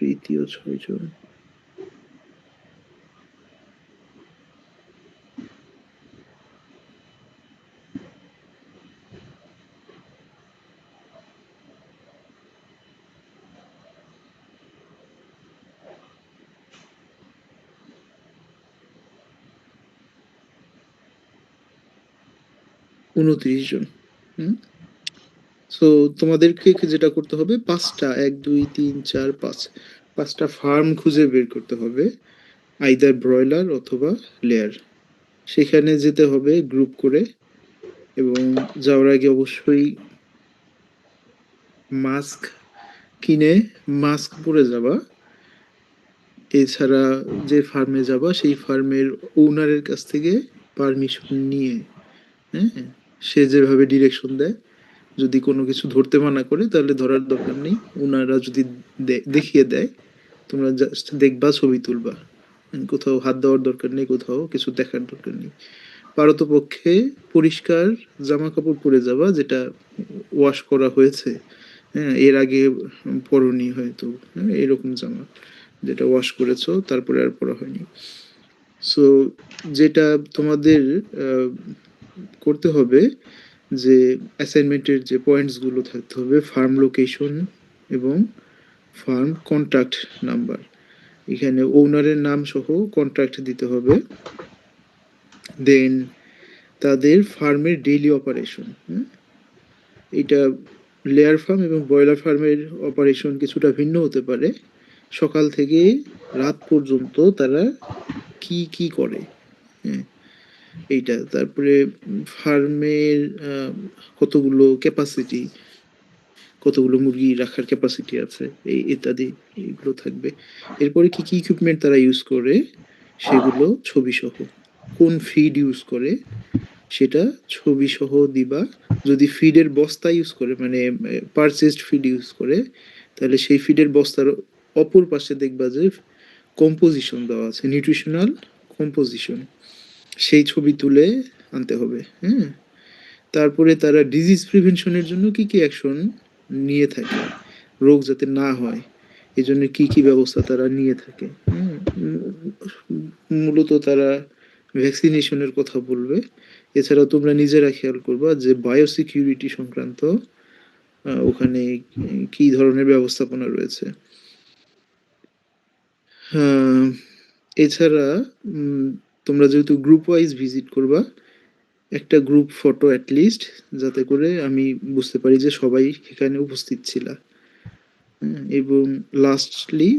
তৃতীয় 6 জন। উনত্রিশ জন। সো তোমাদেরকে যেটা করতে হবে, 5টা 1 2 3 4 5 5টা ফার্ম খুঁজে বের করতে হবে, আইদার ব্রয়লার অথবা লেয়ার। সেখানে যেতে হবে গ্রুপ করে, এবং যাওয়ার আগে অবশ্যই মাস্ক কিনে মাস্ক পরে যাবা। এছাড়া যে ফার্মে যাবা সেই ফার্মের ওনারের কাছ থেকে পারমিশন নিয়ে, হ্যাঁ, সে যেভাবে ডিরেকশন দেয়, যদি কোনো কিছু ধরতে মানা করে তাহলে ধরার দরকার নেই। ওনারা যদি দেখিয়ে দেয়, তোমরা জাস্ট দেখবা, ছবি তুলবা। কোথাও হাত দেওয়ার দরকার নেই, কোথাও কিছু দেখার দরকার নেই। পারতপক্ষে পরিষ্কার জামা কাপড় পরে যাবা, যেটা ওয়াশ করা হয়েছে, হ্যাঁ, এর আগে পরনি হয়তো, হ্যাঁ, এরকম জামা যেটা ওয়াশ করেছো তারপরে আর পরা হয়নি। সো যেটা তোমাদের করতে হবে, যে অ্যাসাইনমেন্টের যে পয়েন্টসগুলো থাকতে হবে, ফার্ম লোকেশন এবং ফার্ম কন্ট্যাক্ট নাম্বার। এখানে ওনারের নাম সহ কন্ট্রাক্ট দিতে হবে। দেন তাদের ফার্মের ডেইলি অপারেশন, এটা লেয়ার ফার্ম এবং ব্রয়লার ফার্মের অপারেশন কিছুটা ভিন্ন হতে পারে। সকাল থেকে রাত পর্যন্ত তারা কি কি করে, হ্যাঁ, এইটা। তারপরে ফার্মের কতগুলো ক্যাপাসিটি, কতগুলো মুরগি রাখার ক্যাপাসিটি আছে, এই ইত্যাদি এইগুলো থাকবে। এরপরে কি কি ইকুইপমেন্ট তারা ইউজ করে সেগুলো ছবি সহ, কোন ফিড ইউজ করে সেটা ছবি সহ দিবা। যদি ফিডের বস্তা ইউজ করে, মানে পারচেসড ফিড ইউজ করে, তাহলে সেই ফিডের বস্তার অপর পাশে দেখবা যে কম্পোজিশন দেওয়া আছে, নিউট্রিশনাল কম্পোজিশন, সেই ছবি তুলে আনতে হবে, হ্যাঁ। তারপরে তারা ডিজিজ প্রিভেনশনের জন্য কি কি অ্যাকশন নিয়ে থাকে, রোগ যাতে না হয় এই জন্য কি কি ব্যবস্থা তারা নিয়ে থাকে, মূলত তারা ভ্যাকসিনেশনের কথা বলবে। এছাড়া তোমরা নিজেরা খেয়াল করবা যে বায়োসিকিউরিটি সংক্রান্ত ওখানে কি ধরনের ব্যবস্থাপনা রয়েছে। এছাড়া তোমরা যেহেতু গ্রুপ ওয়াইজ ভিজিট করবা, একটা গ্রুপ ফটো অ্যাটলিস্ট, যাতে করে আমি বুঝতে পারি যে সবাই এখানে উপস্থিত ছিল। এবং লাস্টলি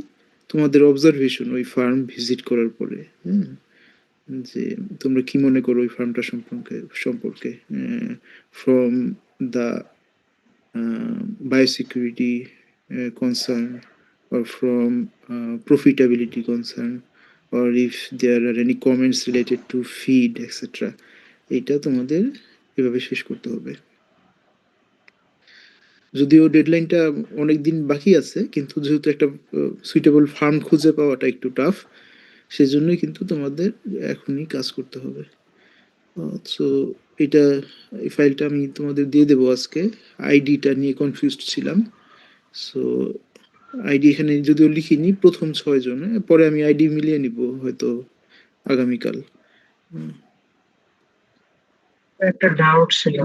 তোমাদের অবজারভেশন ওই ফার্ম ভিজিট করার পরে, যে তোমরা কি মনে করো ওই ফার্মটা সম্পর্কে from the biosecurity concern, or from profitability concern, or if there are any comments related to feed etc. এটা তোমাদের এভাবে শেষ করতে হবে। যদিও ডেডলাইনটা অনেক দিন বাকি আছে, কিন্তু যেহেতু একটা সুইটেবল ফার্ম খুঁজে পাওয়াটা একটু টাফ, সেজন্যই কিন্তু তোমাদের এখনই কাজ করতে হবে। সো এটা, এই ফাইলটা আমি তোমাদের দিয়ে দেবো আজকে। আইডিটা নিয়ে কনফিউজড ছিলাম, সো আইডি এখানে যদিও লিখিনি প্রথম 6 জন, পরে আমি আইডি মিলিয়ে নিব হয়তো আগামীকাল। একটা ডাউট ছিল।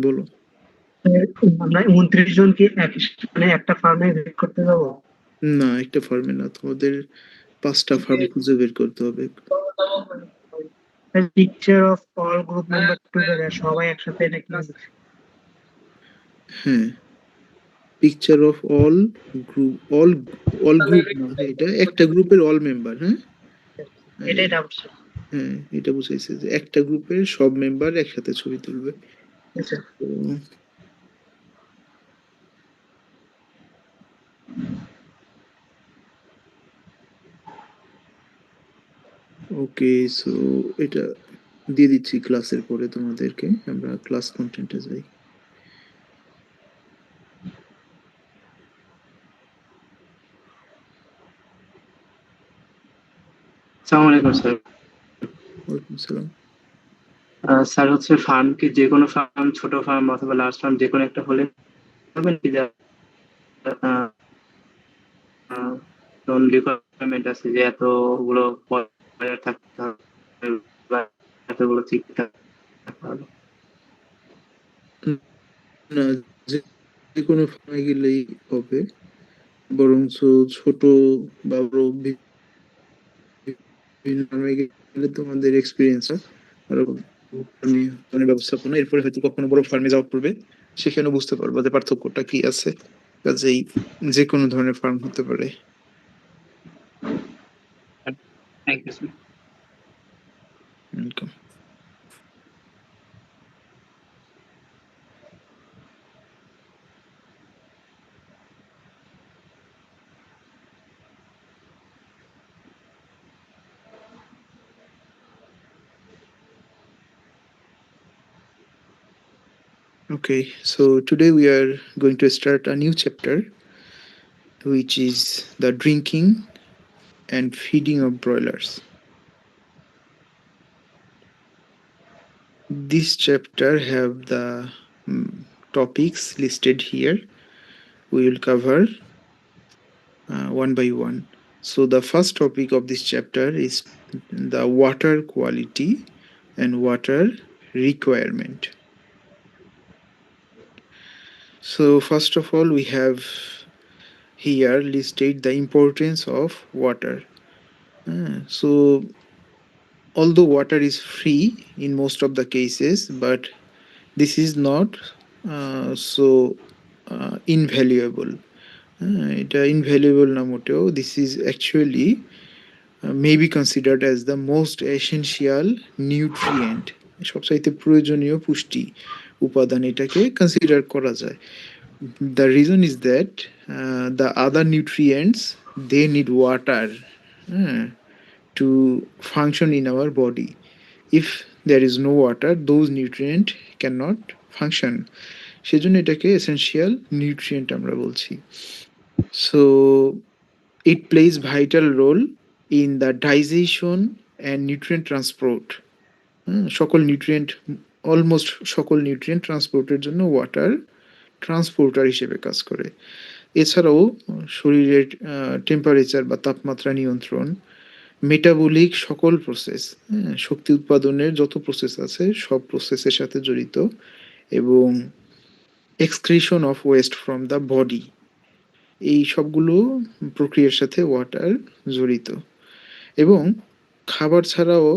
বলো। আমরা 29 জন কি মানে একটা ফার্মে ভিজিট করতে যাব? না, একটা ফার্মে না, তোমাদের 5টা ফার্ম খুঁজে বের করতে হবে। Picture of all group member together, সবাই একসাথে নাকি? হ্যাঁ, picture of all group, all group না, এটা একটা গ্রুপের অল মেম্বার। হ্যাঁ, এটাই ডাউট ছিল। হ্যাঁ, এটা বুঝাইছে যে একটা গ্রুপের সব মেম্বার একসাথে ছবি তুলবে। আচ্ছা, ওকে, সো এটা দিয়ে দিচ্ছি ক্লাসের পরে তোমাদেরকে। আমরা ক্লাস কন্টেন্টে যাই। আসসালামু আলাইকুম স্যার। ওয়ালাইকুম সালাম। স্যার হচ্ছে ফার্ম কি যে কোনো ফার্ম, ছোট ফার্ম অথবা লার্জ ফার্ম যে কোনো একটা হলে হবে নাকি? নন রিকোয়ারমেন্ট আছে যে এতগুলো পয়েন্ট থাকতে হবে বা এতগুলো ঠিক থাকতে হবে? না, যে কোনো ফার্মে গেলেই হবে। বরঞ্চ ছোট বা বড় বিভিন্ন ফার্মে গেলে তোমাদের এক্সপিরিয়েন্স আরো ফার্মে ব্যবস্থাপনা, এরপরে হয়তো কখনো বড় ফার্মে যাওয়া পড়বে, সেখানে বুঝতে পারবো যে পার্থক্যটা কি আছে। কাজেই যে কোনো ধরনের ফার্ম হতে পারে। Thank you sir. Welcome. Okay, so today we are going to start a new chapter, which is the drinking and feeding of broilers. This chapter have the topics listed here. We will cover one by one. So the first topic of this chapter is the water quality and water requirement. So first of all, we have here listed the importance of water. So although water is free in most of the cases, but this is not so invaluable. এটা invaluable না মোটেও, this is actually may be considered as the most essential nutrient, সবচাইতে প্রয়োজনীয় পুষ্টি উপাদান এটাকে consider করা যায়। The reason is that the other nutrients, they need water to function in our body. If there is no water, those nutrient cannot function. সেজন্য এটাকে essential nutrient আমরা বলছি। So it plays vital role in the digestion and nutrient transport. সকল nutrient, almost সকল nutrient ট্রান্সপোর্টের জন্য water transporter হিসেবে কাজ করে। এছাড়াও শরীরের টেম্পারেচার বা তাপমাত্রা নিয়ন্ত্রণ, মেটাবলিক সকল প্রসেস, শক্তি উৎপাদনের যত প্রসেস আছে সব প্রসেসের সাথে জড়িত, এবং excretion of West from the body, এই সবগুলো প্রক্রিয়ার সাথে ওয়াটার জড়িত। এবং খাবার ছাড়াও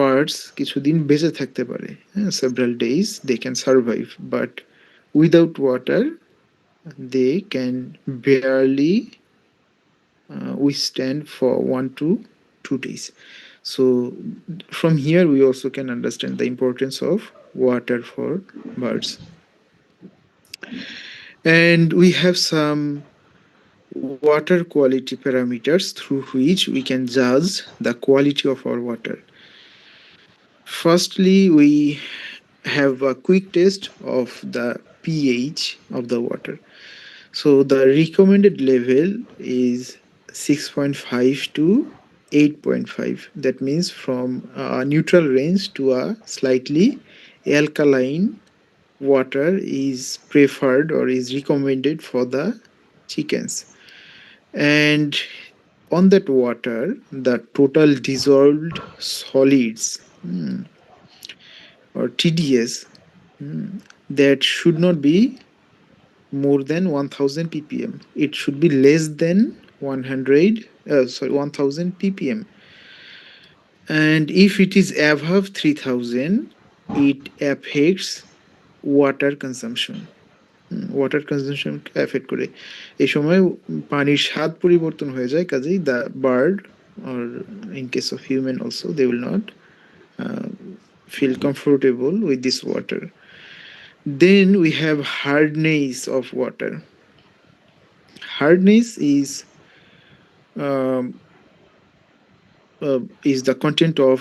বার্ডস কিছুদিন বেঁচে থাকতে পারে, several days they can survive, but without water they can barely withstand for 1 to 2 days. So from here we also can understand the importance of water for birds. And we have some water quality parameters through which we can judge the quality of our water. Firstly, we have a quick test of the pH of the water. So the recommended level is 6.5 to 8.5. That means from a neutral range to a slightly alkaline water is preferred or is recommended for the chickens. And on that water, the total dissolved solids, or TDS, that should not be more than 1000 ppm. It should be less than 1000 ppm. And if it is above 3000, it affects water consumption. Water consumption effect করে। এই সময় পানির স্বাদ পরিবর্তন হয়ে যায়, কাজেই the bird or in case of human also, they will not feel comfortable with this water. Then we have hardness of water. Hardness is the content of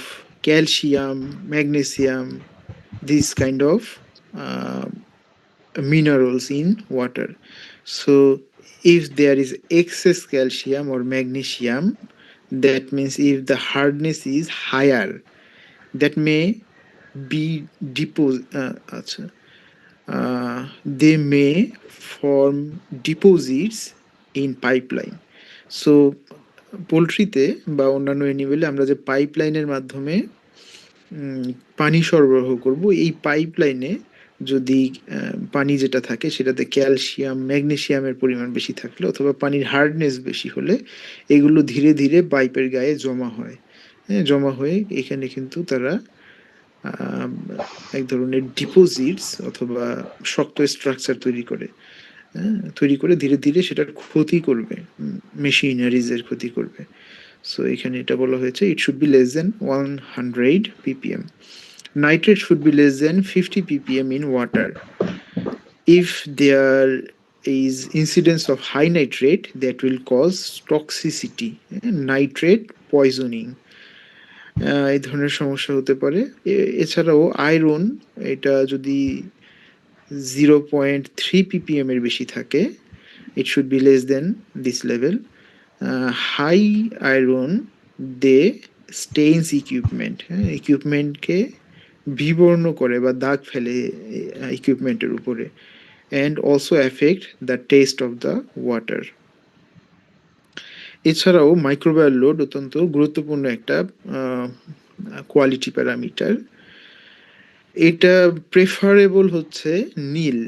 calcium, magnesium, these kind of minerals in water. So if there is excess calcium or magnesium, that means if the hardness is higher, that may be they may form deposits in pipeline. So পোলট্রিতে বা অন্যান্য অ্যানিমেলে আমরা যে পাইপলাইনের মাধ্যমে পানি সরবরাহ করব, এই পাইপলাইনে যদি পানি যেটা থাকে সেটাতে ক্যালসিয়াম ম্যাগনেসিয়ামের পরিমাণ বেশি থাকলে অথবা পানির হার্ডনেস বেশি হলে এগুলো ধীরে ধীরে পাইপের গায়ে জমা হয়। হ্যাঁ, জমা হয়ে এখানে কিন্তু তারা এক ধরনের ডিপোজিটস অথবা শক্ত স্ট্রাকচার তৈরি করে। হ্যাঁ, তৈরি করে ধীরে ধীরে সেটার ক্ষতি করবে, মেশিনারিজের ক্ষতি করবে। সো এখানে এটা বলা হয়েছে it should be less than 100 ppm. Nitrate should be less than 50 ppm in water. If there is incidence of high nitrate, that will cause toxicity, nitrate poisoning. এই ধরনের সমস্যা হতে পারে। এছাড়াও আয়রন, এটা যদি 0.3 ppm এর বেশি থাকে, it should be less than this level. High iron they stains equipment, ইকুইপমেন্টকে বিবর্ণ করে বা দাগ ফেলে ইকুইপমেন্টের উপরে, and also effect the taste of the water. এছাড়াও মাইক্রোবায়াল লোড অত্যন্ত গুরুত্বপূর্ণ একটা কোয়ালিটি প্যারামিটার। এটা প্রেফারেবল হচ্ছে নীল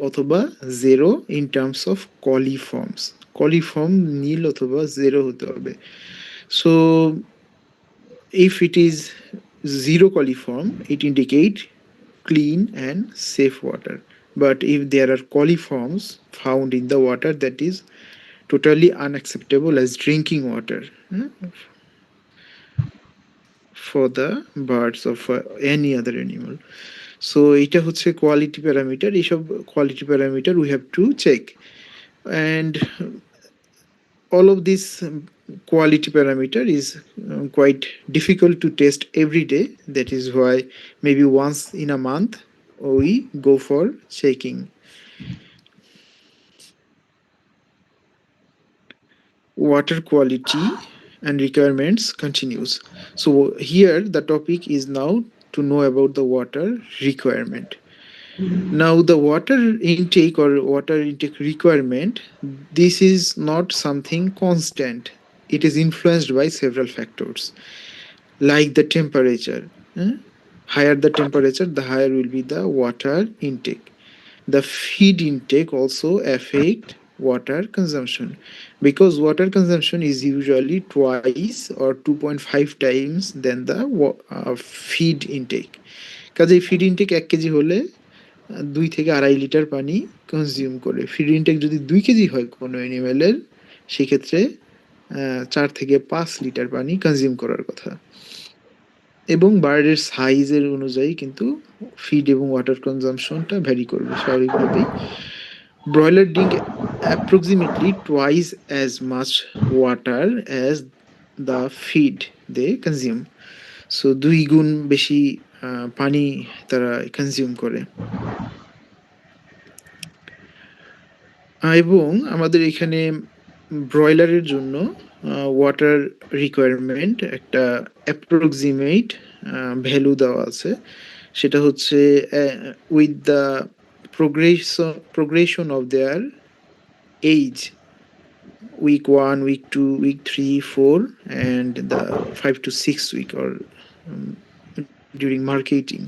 অথবা zero in terms of coliforms. Coliform nil অথবা জেরো হতে হবে। So if it is zero coliform, it indicate clean and safe water. But if there are coliforms found in the water, that is totally unacceptable as drinking water for the birds or for any other animal. So এটা হচ্ছে quality parameter. এইসব quality parameter we have to check, and all of this quality parameter is quite difficult to test every day. That is why maybe once in a month we go for checking. Water quality and requirements continues. So here the topic is now to know about the water requirement. Now the water intake or water intake requirement, this is not something constant. It is influenced by several factors like the temperature. Higher the temperature, the higher will be the water intake. The feed intake also affect water consumption, because water consumption is usually twice or 2.5 times than the feed intake. কাজেই feed intact 1 KG হলে 2 থেকে 2.5 litre পানি consume করে। Feed intact যদি 2 KG হয় কোনো অ্যানিমেলের, সেক্ষেত্রে 4 থেকে 5 লিটার পানি কনজিউম করার কথা। এবং বার্ডের সাইজের অনুযায়ী কিন্তু ফিড এবং ওয়াটার কনজাম্পশনটা ভ্যারি করবে স্বাভাবিকভাবেই। Broiler drink approximately twice as much water as the feed they consume. So 2 গুণ বেশি পানি তারা কনজিউম করে। এবং আমাদের এখানে ব্রয়লারের জন্য ওয়াটার রিকোয়ারমেন্ট একটা অ্যাপ্রক্সিমেট ভ্যালু দেওয়া আছে। সেটা হচ্ছে with the progression of their age, week 1, week 2, week 3, 4 and the 5 to 6 week or during marketing.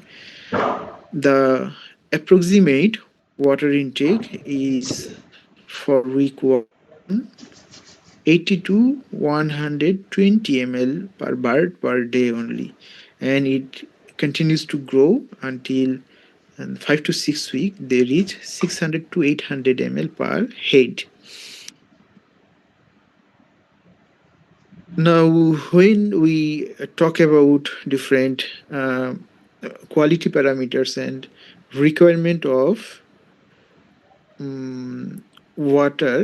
The approximate water intake is for week 1 80 to 120 ml per bird per day only, and it continues to grow until 5 to 6 weeks they reach 600 to 800 ml per head. Now when we talk about different quality parameters and requirement of water,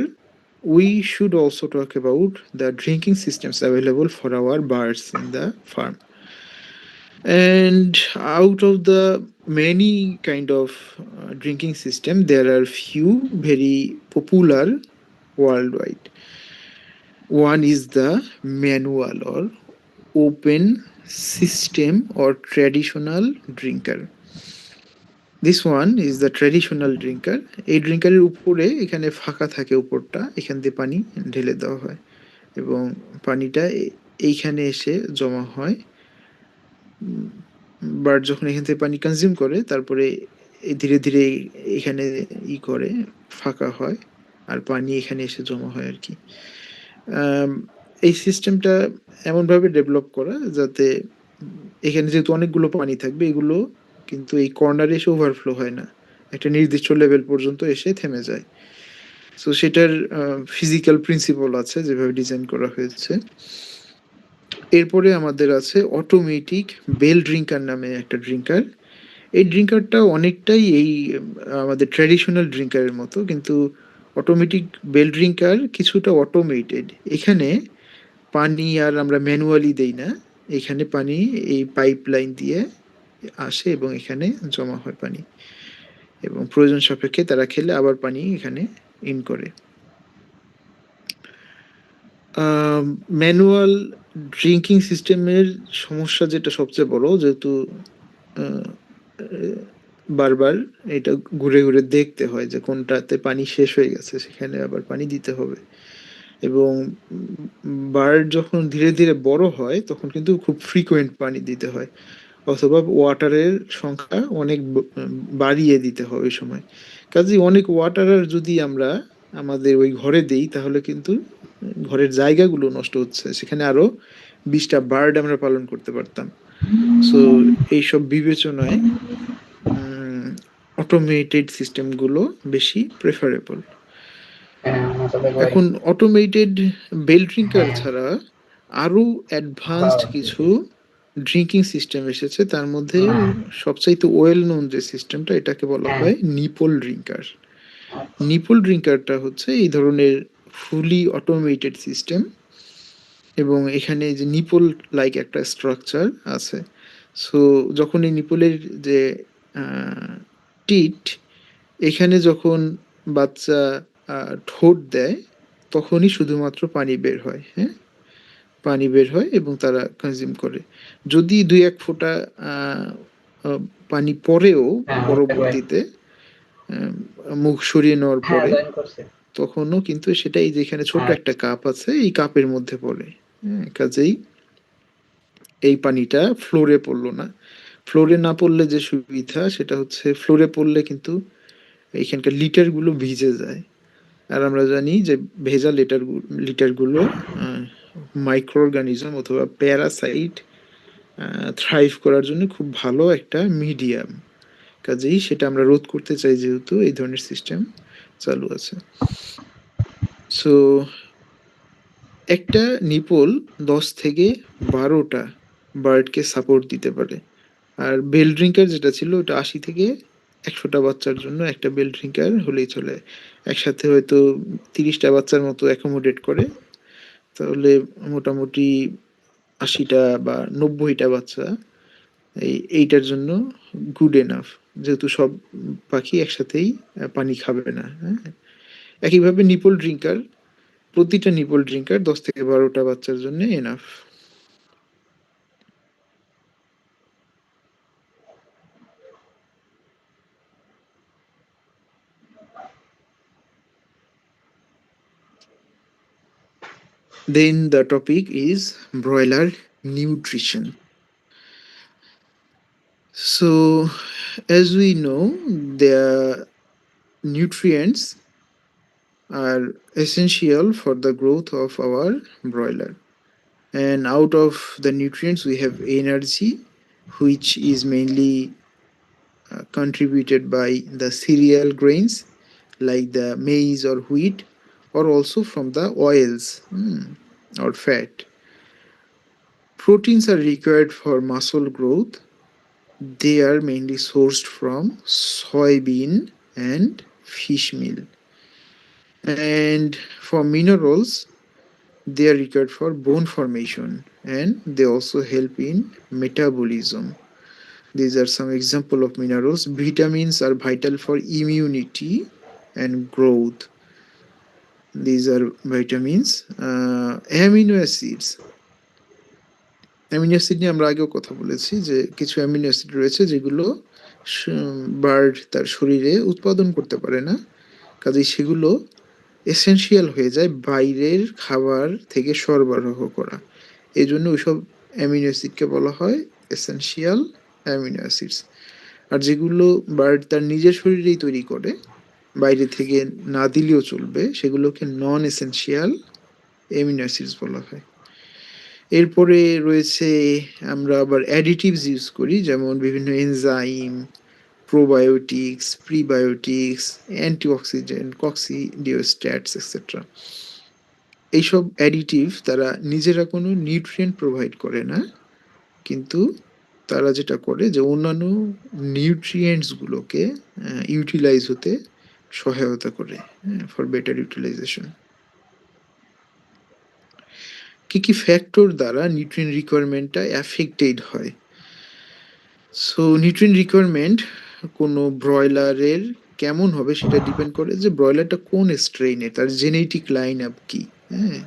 we should also talk about the drinking systems available for our birds in the farm. And out of the many kind of drinking system, there are few very popular worldwide. One is the manual or open system or traditional drinker. This one is the traditional drinker. এই ড্রিঙ্কারের উপরে এখানে ফাঁকা থাকে উপরটা, এখান দিয়ে পানি ঢেলে দেওয়া হয় এবং পানিটা এইখানে এসে জমা হয়। বার্ড যখন এখান থেকে পানি কনজিউম করে তারপরে ধীরে ধীরে এখানে করে ফাঁকা হয় আর পানি এখানে এসে জমা হয় আর কি। এই সিস্টেমটা এমনভাবে ডেভেলপ করা যাতে এখানে যেহেতু অনেকগুলো পানি থাকবে, এগুলো কিন্তু এই কর্নারে এসে ওভারফ্লো হয় না, একটা নির্দিষ্ট লেভেল পর্যন্ত এসে থেমে যায়। সো সেটার ফিজিক্যাল প্রিন্সিপল আছে যেভাবে ডিজাইন করা হয়েছে। এরপরে আমাদের আছে অটোমেটিক বেল ড্রিঙ্কার নামে একটা ড্রিঙ্কার। এই ড্রিঙ্কারটা অনেকটাই আমাদের ট্র্যাডিশনাল ড্রিঙ্কারের মতো, কিন্তু অটোমেটিক বেল ড্রিঙ্কার কিছুটা অটোমেটেড। এখানে পানি আর আমরা ম্যানুয়ালি দেই না, এখানে পানি এই পাইপ লাইন দিয়ে আসে এবং এখানে জমা হয় পানি এবং প্রয়োজন সাপেক্ষে তারা খেলে আবার পানি এখানে ইন করে। ম্যানুয়াল ড্রিঙ্কিং সিস্টেমের সমস্যা যেটা সবচেয়ে বড়, যেহেতু বারবার এটা ঘুরে ঘুরে দেখতে হয় যে কোনটাতে পানি শেষ হয়ে গেছে, সেখানে আবার পানি দিতে হবে। এবং বার্ড যখন ধীরে ধীরে বড় হয় তখন কিন্তু খুব ফ্রিকোয়েন্ট পানি দিতে হয়, অথবা ওয়াটারের সংখ্যা অনেক বাড়িয়ে দিতে হয় ওই সময়। কাজেই অনেক ওয়াটার যদি আমরা আমাদের ওই ঘরে দেই তাহলে কিন্তু ঘরের জায়গাগুলো নষ্ট হচ্ছে, সেখানে আরো 20টা বার্ড আমরা পালন করতে পারতাম। সো এইসব বিবেচনায় অটোমেটেড সিস্টেমগুলো বেশি প্রেফারেবল। এখন অটোমেটেড বেল ড্রিঙ্কার ছাড়া আরো অ্যাডভান্সড কিছু ড্রিঙ্কিং সিস্টেম এসেছে, তার মধ্যে সবচাইতে ওয়েল নোন যে সিস্টেমটা, এটাকে বলা হয় নিপল ড্রিঙ্কার। নিপল ড্রিঙ্কারটা হচ্ছে এই ধরনের ফুলি অটোমেটেড সিস্টেম এবং এখানে যে নিপল লাইক একটা স্ট্রাকচার আছে। সো যখন এই নিপলের যে টিট এখানে যখন বাচ্চা ঠোঁট দেয় তখনই শুধুমাত্র পানি বের হয়, হ্যাঁ, পানি বের হয় এবং তারা কনজিউম করে। যদি 2-1 ফোঁটা পানি পরেও পরবর্তীতে মুখ সরিয়ে নেওয়ার পরে তখনও কিন্তু সেটা এই যেখানে ছোট একটা কাপ আছে এই কাপের মধ্যে পড়ে, হ্যাঁ, কাজেই এই পানিটা ফ্লোরে পড়লো না। ফ্লোরে না পড়লে যে সুবিধা সেটা হচ্ছে ফ্লোরে পড়লে কিন্তু এইখানকার লিটারগুলো ভিজে যায়, আর আমরা জানি যে ভেজা লিটারগুলো মাইক্রো অর্গানিজম অথবা প্যারাসাইট থ্রাইভ করার জন্য খুব ভালো একটা মিডিয়াম। কাজেই সেটা আমরা রোধ করতে চাই, যেহেতু এই ধরনের সিস্টেম চালু আছে। সো একটা নিপল 10 থেকে 12টা বার্ডকে সাপোর্ট দিতে পারে। আর বেল ড্রিঙ্কার যেটা ছিল ওটা 80 থেকে 100টা বাচ্চার জন্য একটা বেল ড্রিঙ্কার হলেই চলে। একসাথে হয়তো 30টা বাচ্চার মতো অ্যাকোমোডেট করে, তাহলে মোটামুটি 80টা বা 90টা বাচ্চা এইটার জন্য গুড এনাফ, যেহেতু সব পাখি একসাথেই পানি খাবে না, হ্যাঁ। একইভাবে নিপল ড্রিঙ্কার, প্রতিটা নিপল ড্রিঙ্কার 10 থেকে 12টা বাচ্চার জন্য enough. Then the topic is broiler nutrition. So as we know, their nutrients are essential for the growth of our broiler, and out of the nutrients we have energy, which is mainly contributed by the cereal grains like the maize or wheat, or also from the oils or fat. Proteins are required for muscle growth. They are mainly sourced from soybean and fish meal. And for minerals, they are required for bone formation and they also help in metabolism. These are some example of minerals. Vitamins are vital for immunity and growth. These are vitamins. Amino acids. Amino acid নিয়ে আমরা আগেও কথা বলেছি যে কিছু amino acid রয়েছে যেগুলো bird তার শরীরে উৎপাদন করতে পারে না, কাজেই সেগুলো এসেনশিয়াল হয়ে যায় বাইরের খাবার থেকে সরবরাহ করা। এই জন্য ওইসব অ্যামিনো অ্যাসিডকে বলা হয় এসেনশিয়াল অ্যামিনো অ্যাসিডস। আর যেগুলো বার্ড তার নিজের শরীরেই তৈরি করে, বাইরে থেকে না দিলেও চলবে, সেগুলোকে নন এসেনশিয়াল অ্যামিনো অ্যাসিডস বলা হয়। এরপরে রয়েছে আমরা আবার অ্যাডিটিভস ইউজ করি, যেমন বিভিন্ন enzyme, probiotics, prebiotics, antioxidant, coccidiostats etcetera. এইসব অ্যাডিটিভ তারা নিজেরা কোনো নিউট্রিয়েন্ট প্রোভাইড করে না, কিন্তু তারা যেটা করে যে অন্যান্য নিউট্রিয়েন্টসগুলোকে ইউটিলাইজ হতে সহায়তা করে, ফর বেটার ইউটিলাইজেশন। কি কি ফ্যাক্টর দ্বারা নিউট্রিয়েন্ট রিকোয়ারমেন্টটা অ্যাফেক্টেড হয়? সো নিউট্রিয়েন্ট রিকোয়ারমেন্ট কোনো ব্রয়লারের কেমন হবে সেটা ডিপেন্ড করে যে ব্রয়লারটা কোন স্ট্রেইনের, তার জেনেটিক লাইন আপ কি, হ্যাঁ।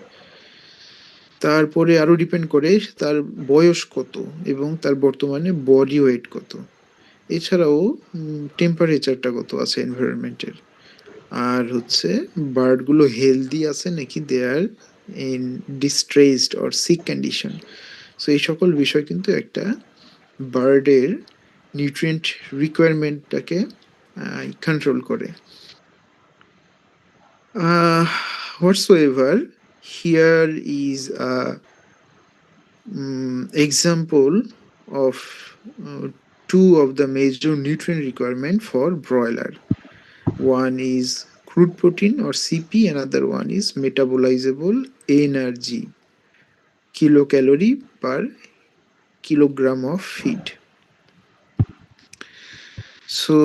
তারপরে আরও ডিপেন্ড করে তার বয়স কত এবং তার বর্তমানে বডি ওয়েট কত। এছাড়াও টেম্পারেচারটা কত আছে এনভায়রনমেন্টের। আর হচ্ছে বার্ডগুলো হেলদি আছে নাকি they are in distressed or sick condition. So এই সকল বিষয় কিন্তু একটা বার্ডের নিউট্রিয়েন্ট রিকোয়ারমেন্টটাকে কন্ট্রোল করে। Whatsoever, here is a example of two of the major nutrient requirement for broiler. One is crude protein or CP, another one is metabolizable energy, kilocalorie per kilogram of feed. So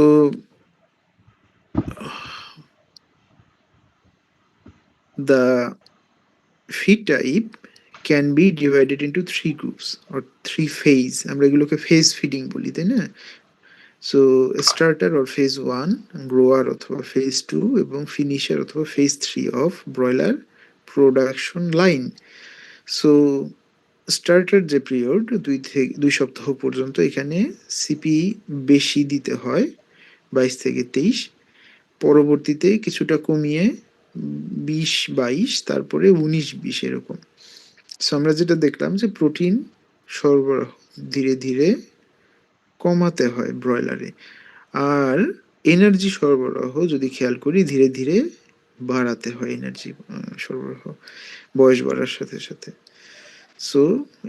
the feed type can be divided into three groups or three phase. আমরা এগুলোকে phase feeding বলি, তাই না? So starter or phase 1, grower অথবা phase 2 এবং finisher অথবা phase 3 of broiler production line. So starter যে period 2 সপ্তাহ পর্যন্ত, এখানে সিপি বেশি দিতে হয় 22 থেকে 23, পরবর্তীতে কিছুটা কমিয়ে 20-22, তারপরে 19-20 এরকম। সো আমরা যেটা দেখলাম যে প্রোটিন সরবরাহ ধীরে ধীরে কমাতে হয় ব্রয়লারে, আর এনার্জি সরবরাহ যদি খেয়াল করি ধীরে ধীরে বাড়াতে হয় এনার্জি সরবরাহ বয়স বাড়ার সাথে সাথে। সো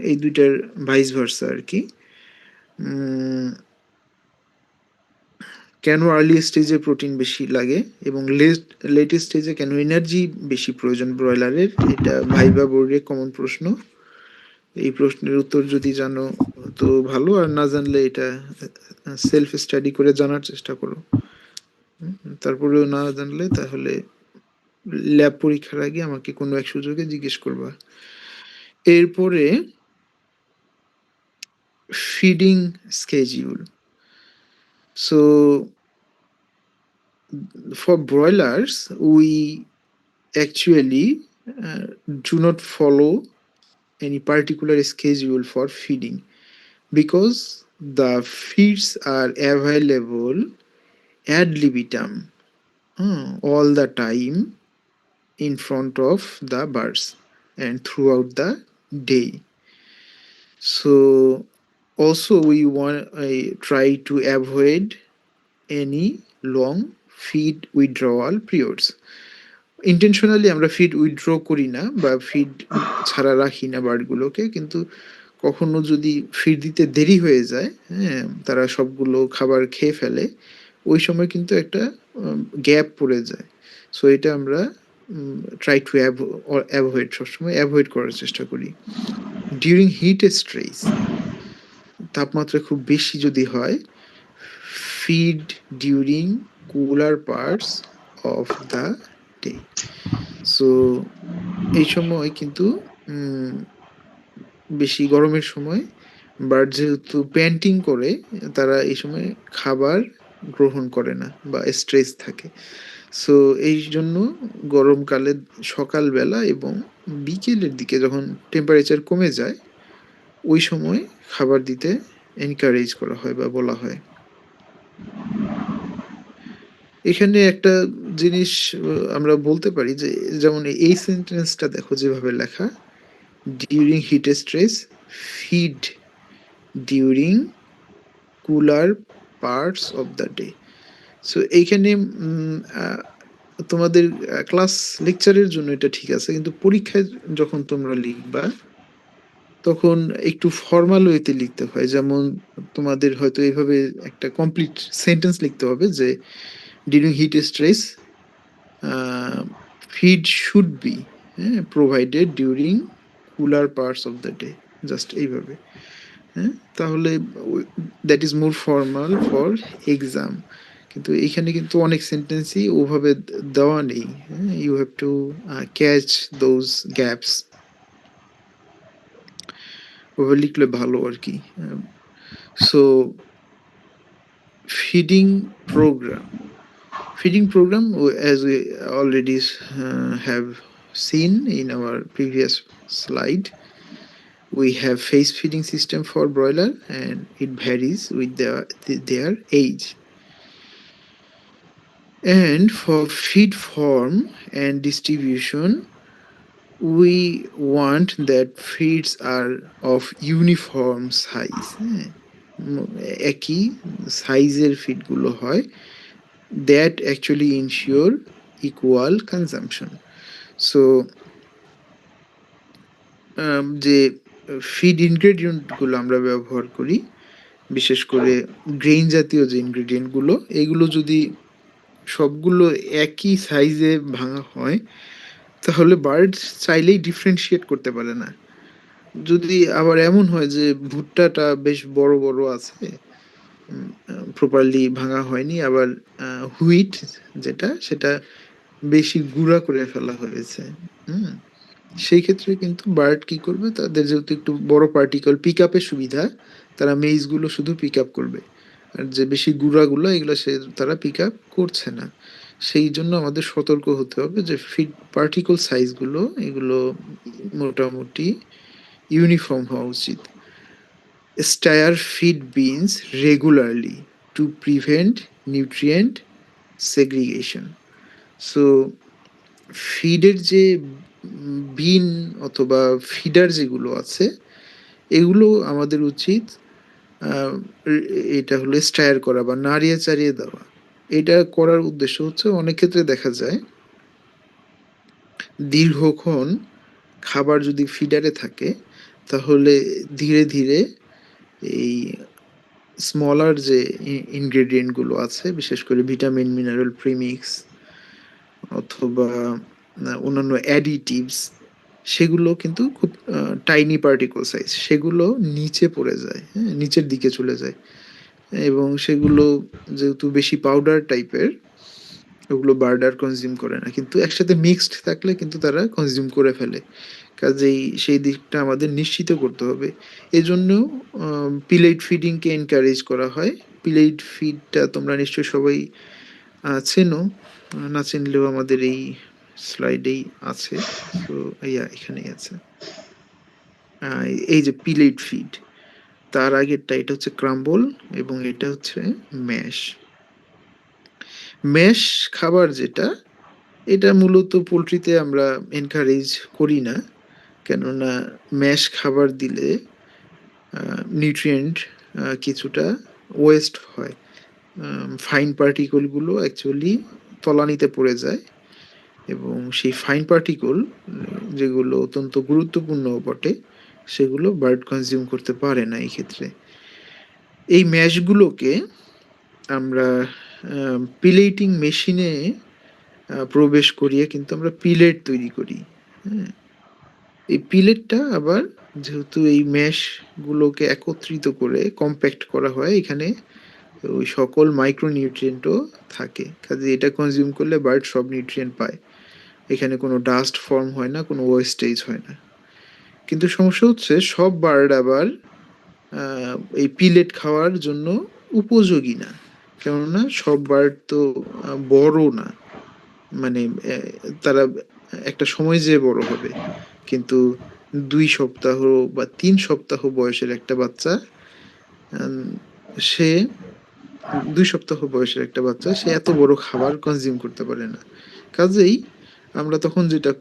এই দুইটার ভাইস ভার্সা আর কি। কেন আর্লি স্টেজে প্রোটিন বেশি লাগে এবং লেট স্টেজে কেন এনার্জি বেশি প্রয়োজন ব্রয়লারের, এটা ভাইবা বোর্ডে কমন প্রশ্ন। এই প্রশ্নের উত্তর যদি জানো তো ভালো, আর না জানলে এটা সেলফ স্টাডি করে জানার চেষ্টা করো। তারপরেও না জানলে তাহলে ল্যাব পরীক্ষার আগে আমাকে কোনো এক সুযোগে জিজ্ঞেস করবা। এরপরে feeding schedule. So for broilers we actually do not follow any particular schedule for feeding because the feeds are available ad libitum all the time in front of the birds and throughout the day. So also we want try to avoid any long feed withdrawal periods. Intentionally আমরা feed withdraw করি না বা feed ছাড়া রাখি না বার্ডগুলোকে, কিন্তু কখনো যদি ফিড দিতে দেরি হয়ে যায়, হ্যাঁ, তারা সবগুলো খাবার খেয়ে ফেলে, ওই সময় কিন্তু একটা গ্যাপ পড়ে যায়। সো এটা আমরা ট্রাই টু অ্যাভয়েড, সবসময় অ্যাভয়েড করার চেষ্টা করি। ডিউরিং হিট স্ট্রেস, তাপমাত্রা খুব বেশি যদি হয়, feed during cooler parts of the day. So এই সময় কিন্তু বেশি গরমের সময় বার্ড যেহেতু প্যান্টিং করে, তারা এই সময় খাবার গ্রহণ করে না বা স্ট্রেস থাকে। সো এই জন্য গরমকালে সকালবেলা এবং বিকেলের দিকে যখন টেম্পারেচার কমে যায়, ওই সময় খাবার দিতে এনকারেজ করা হয় বা বলা হয়। এখানে একটা জিনিস আমরা বলতে পারি যে যেমন এই সেন্টেন্সটা দেখো যেভাবে লেখা, during heat stress feed during cooler parts of the day. So এইখানে তোমাদের ক্লাস লেকচারের জন্য এটা ঠিক আছে, কিন্তু পরীক্ষায় যখন তোমরা লিখবা তখন একটু ফর্মাল ওয়েতে লিখতে হয়। যেমন তোমাদের হয়তো এইভাবে একটা কমপ্লিট সেন্টেন্স লিখতে হবে যে during heat stress feed should be provided during cooler parts of the day, just এইভাবে। হ্যাঁ, তাহলে that is more formal for exam. কিন্তু এইখানে কিন্তু অনেক সেন্টেন্সই ওভাবে দেওয়া নেই। You have to catch those gaps, ওভাবে লিখলে ভালো আর কি। So feeding program, feeding program, as we already have seen in our previous slide, we have phase feeding system for broiler and it varies with their age. And for feed form and distribution, we want that feeds are of uniform size. একই সাইজের ফিডগুলো হয়, that actually ensure equal consumption. So যে feed ইনগ্রেডিয়েন্টগুলো আমরা ব্যবহার করি, বিশেষ করে grain জাতীয় যে ইনগ্রেডিয়েন্টগুলো, এগুলো যদি সবগুলো একই সাইজে ভাঙা হয় তাহলে বার্ড চাইলেই ডিফারেন্সিয়েট করতে পারে না। যদি আবার এমন হয় যে ভুট্টাটা বেশ বড় বড় আছে, প্রপারলি ভাঙা হয়নি, আবার হুইট যেটা সেটা বেশি গুঁড়া করে ফেলা হয়েছে, সেই ক্ষেত্রে কিন্তু বার্ড কি করবে, তাদের যেহেতু একটু বড় পার্টিকল পিক আপের সুবিধা, তারা মেইজগুলো শুধু পিক আপ করবে, আর যে বেশি গুঁড়াগুলো এগুলো তারা পিক আপ করছে না। সেই জন্য আমাদের সতর্ক হতে হবে যে ফিড পার্টিকল সাইজগুলো এগুলো মোটামুটি ইউনিফর্ম হওয়া উচিত। Stir feed bins regularly to prevent nutrient segregation. So ফিডের যে বিন অথবা ফিডার যেগুলো আছে এগুলো আমাদের উচিত এটা হলো স্টায়ার করা বা নাড়িয়ে চাড়িয়ে দেওয়া। এটা করার উদ্দেশ্য হচ্ছে অনেক ক্ষেত্রে দেখা যায় দীর্ঘক্ষণ খাবার যদি ফিডারে থাকে তাহলে ধীরে ধীরে এই স্মলার যে ইনগ্রেডিয়েন্টগুলো আছে, বিশেষ করে ভিটামিন মিনারেল প্রিমিক্স অথবা অন্যান্য অ্যাডিটিভস, সেগুলো কিন্তু খুব টাইনি পার্টিকল সাইজ, সেগুলো নিচে পড়ে যায়, হ্যাঁ, নিচের দিকে চলে যায়, এবং সেগুলো যেহেতু বেশি পাউডার টাইপের, ওগুলো বার্ডার কনজিউম করে না, কিন্তু একসাথে মিক্সড থাকলে কিন্তু তারা কনজিউম করে ফেলে। কাজেই সেই দিকটা আমাদের নিশ্চিত করতে হবে। এজন্য পিলেট ফিডিংকে এনকারেজ করা হয়। পিলেট ফিডটা তোমরা নিশ্চয়ই সবাই চেনো, না চিনলেও আমাদের এই স্লাইডেই আছে। তো এখানেই আছে। এই যে পিলেট ফিড, তার আগেরটা এটা হচ্ছে ক্রাম্বল এবং এটা হচ্ছে ম্যাশ। ম্যাশ খাবার যেটা, এটা মূলত পোলট্রিতে আমরা এনকারেজ করি না, কেননা ম্যাশ খাবার দিলে নিউট্রিয়েন্ট কিছুটা ওয়েস্ট হয়। ফাইন পার্টিকলগুলো অ্যাকচুয়ালি তলানিতে পড়ে যায়, এবং সেই ফাইন পার্টিকল যেগুলো অত্যন্ত গুরুত্বপূর্ণ বটে সেগুলো বার্ড কনজিউম করতে পারে না এই ক্ষেত্রে। এই ম্যাশগুলোকে আমরা পিলেটিং মেশিনে প্রবেশ করিয়ে কিন্তু আমরা পিলেট তৈরি করি। হ্যাঁ, এই পিলেটটা আবার যেহেতু এই ম্যাশগুলোকে একত্রিত করে কম্প্যাক্ট করা হয়, এখানে ওই সকল মাইক্রোনিউট্রিয়েন্টও থাকে, কাজে এটা কনজিউম করলে বার্ড সব নিউট্রিয়েন্ট পায়, এখানে কোনো ডাস্ট ফর্ম হয় না, কোনো ওয়েস্টেজ হয় না। কিন্তু সমস্যা হচ্ছে সব বার্ড আবার এই পিলেট খাওয়ার জন্য উপযোগী না, কেননা সব বার্ড তো বড় না, মানে তারা একটা সময় যেয়ে বড় হবে, কিন্তু 2 সপ্তাহ বা 3 সপ্তাহ বয়সের একটা বাচ্চা সে 2 সপ্তাহ বয়সের একটা বাচ্চা, সে এত বড় খাবার কনজিউম করতে পারে না। কাজেই আমরা তখন যেটা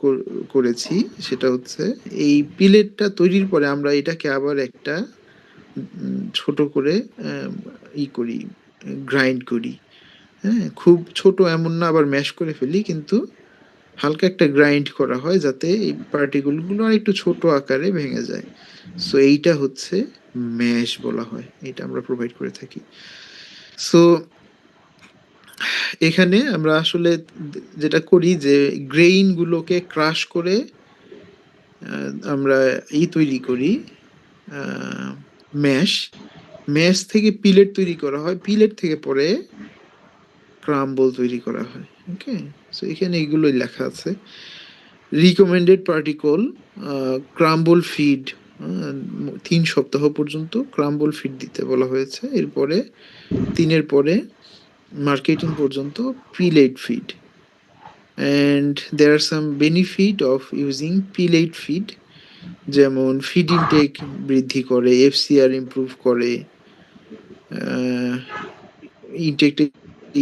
করেছি সেটা হচ্ছে এই পিলেটটা তৈরির পরে আমরা এটাকে আবার একটা ছোট করে করি, গ্রাইন্ড করি। হ্যাঁ, খুব ছোট এমন না, আবার ম্যাশ করে ফেলি, কিন্তু হালকা একটা গ্রাইন্ড করা হয় যাতে এই পার্টিকেলগুলো আর একটু ছোট আকারে ভেঙে যায়। সো এইটা হচ্ছে ম্যাশ বলা হয়, এটা আমরা প্রোভাইড করে থাকি। সো এখানে আমরা আসলে যেটা করি যে গ্রেইনগুলোকে ক্রাশ করে আমরা তৈরি করি ম্যাশ। ম্যাশ থেকে পিলেট তৈরি করা হয়, পিলেট থেকে পরে ক্রাম্বল তৈরি করা হয়। ওকে, সো এখানে এগুলোই লেখা আছে। রিকমেন্ডেড পার্টিকল ক্রাম্বল ফিড, 3 সপ্তাহ পর্যন্ত ক্রাম্বল ফিড দিতে বলা হয়েছে। এরপরে 3-এর পরে মার্কেটিং পর্যন্ত pellet feed. And there are some benefit of using pellet feed, যেমন ফিড ইনটেক বৃদ্ধি করে, এফসিআর ইমপ্রুভ করে, ইনটেকটা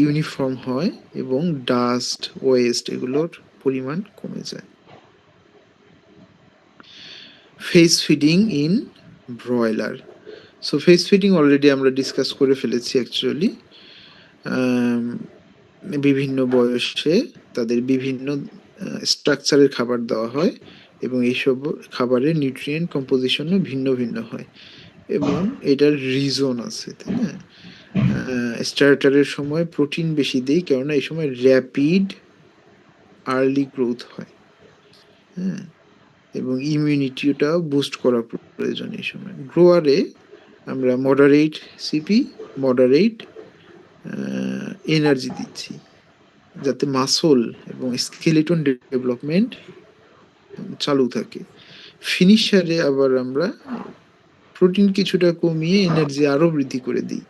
ইউনিফর্ম হয় এবং ডাস্ট ওয়েস্ট এগুলোর পরিমাণ কমে যায়। Face feeding in broiler. So face feeding already আমরা ডিসকাস করে ফেলেছি অ্যাকচুয়ালি। বিভিন্ন বয়সে তাদের বিভিন্ন স্ট্রাকচারের খাবার দেওয়া হয় এবং এইসব খাবারের নিউট্রিয়েন্ট কম্পোজিশনও ভিন্ন ভিন্ন হয় এবং এটার রিজন আছে, তাই না? স্টার্টারের সময় প্রোটিন বেশি দেই, কেননা এই সময় র্যাপিড আর্লি গ্রোথ হয়, হ্যাঁ, এবং ইমিউনিটিটাও বুস্ট করা প্রয়োজন এই সময়। গ্রোয়ারে আমরা মডারেট সিপি, মডারেট এনার্জি দিচ্ছি যাতে মাসল এবং স্কেলেটন ডেভেলপমেন্ট চালু থাকে। ফিনিশারে আবার আমরা প্রোটিন কিছুটা কমিয়ে এনার্জি আরও বৃদ্ধি করে দিই,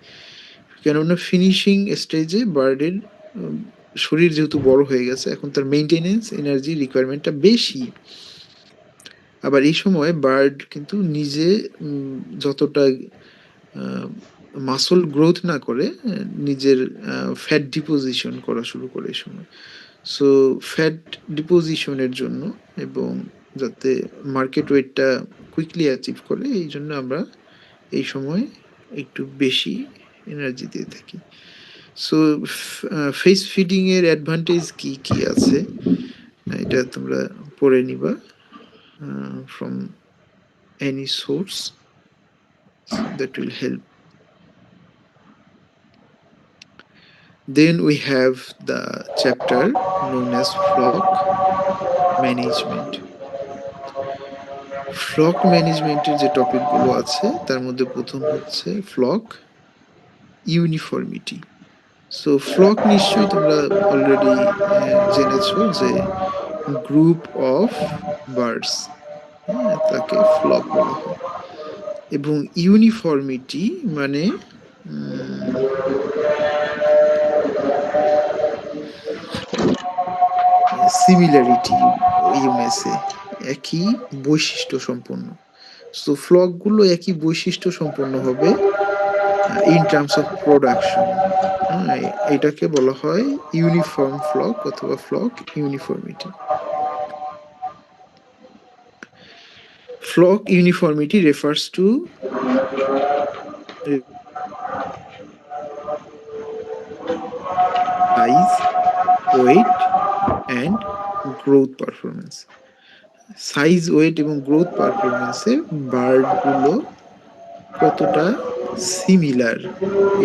কেননা ফিনিশিং স্টেজে বার্ডের শরীর যেহেতু বড় হয়ে গেছে, এখন তার মেইনটেনেন্স এনার্জি রিকোয়ারমেন্টটা বেশি। আবার এই সময় বার্ড কিন্তু নিজে যতটা মাসল গ্রোথ না করে নিজের ফ্যাট ডিপোজিশন করা শুরু করে এই সময়। সো ফ্যাট ডিপোজিশনের জন্য এবং যাতে মার্কেট ওয়েটটা কুইকলি অ্যাচিভ করে, এই জন্য আমরা এই সময় একটু বেশি এনার্জি দিয়ে থাকি। সো ফেস ফিডিংয়ের অ্যাডভান্টেজ কি কি আছে এটা তোমরা পড়ে নিবা from any source, so that will help. Then we have the chapter known as flock management. Flock ম্যানেজমেন্টের যে টপিকগুলো আছে তার মধ্যে প্রথম হচ্ছে ফ্লক ইউনিফর্মিটি। সো ফ্লক নিশ্চয়ই তোমরা অলরেডি জেনেছো যে গ্রুপ অফ বার্ডস, তাকে ফ্লক বলা হয়। এবং ইউনিফর্মিটি মানে সিমিলারিটি, ইউএসএ একই বৈশিষ্ট্য সম্পন্ন। সো ফ্লকগুলো একই বৈশিষ্ট্য সম্পন্ন হবে ইন টার্মস অফ প্রোডাকশন। এটাকে বলা হয় ইউনিফর্ম ফ্লক অথবা flock uniformity. Flock uniformity refers to size, weight and growth performance. Size, weight এবং গ্রোথ পারফরমেন্সে বার্ডগুলো কতটা সিমিলার,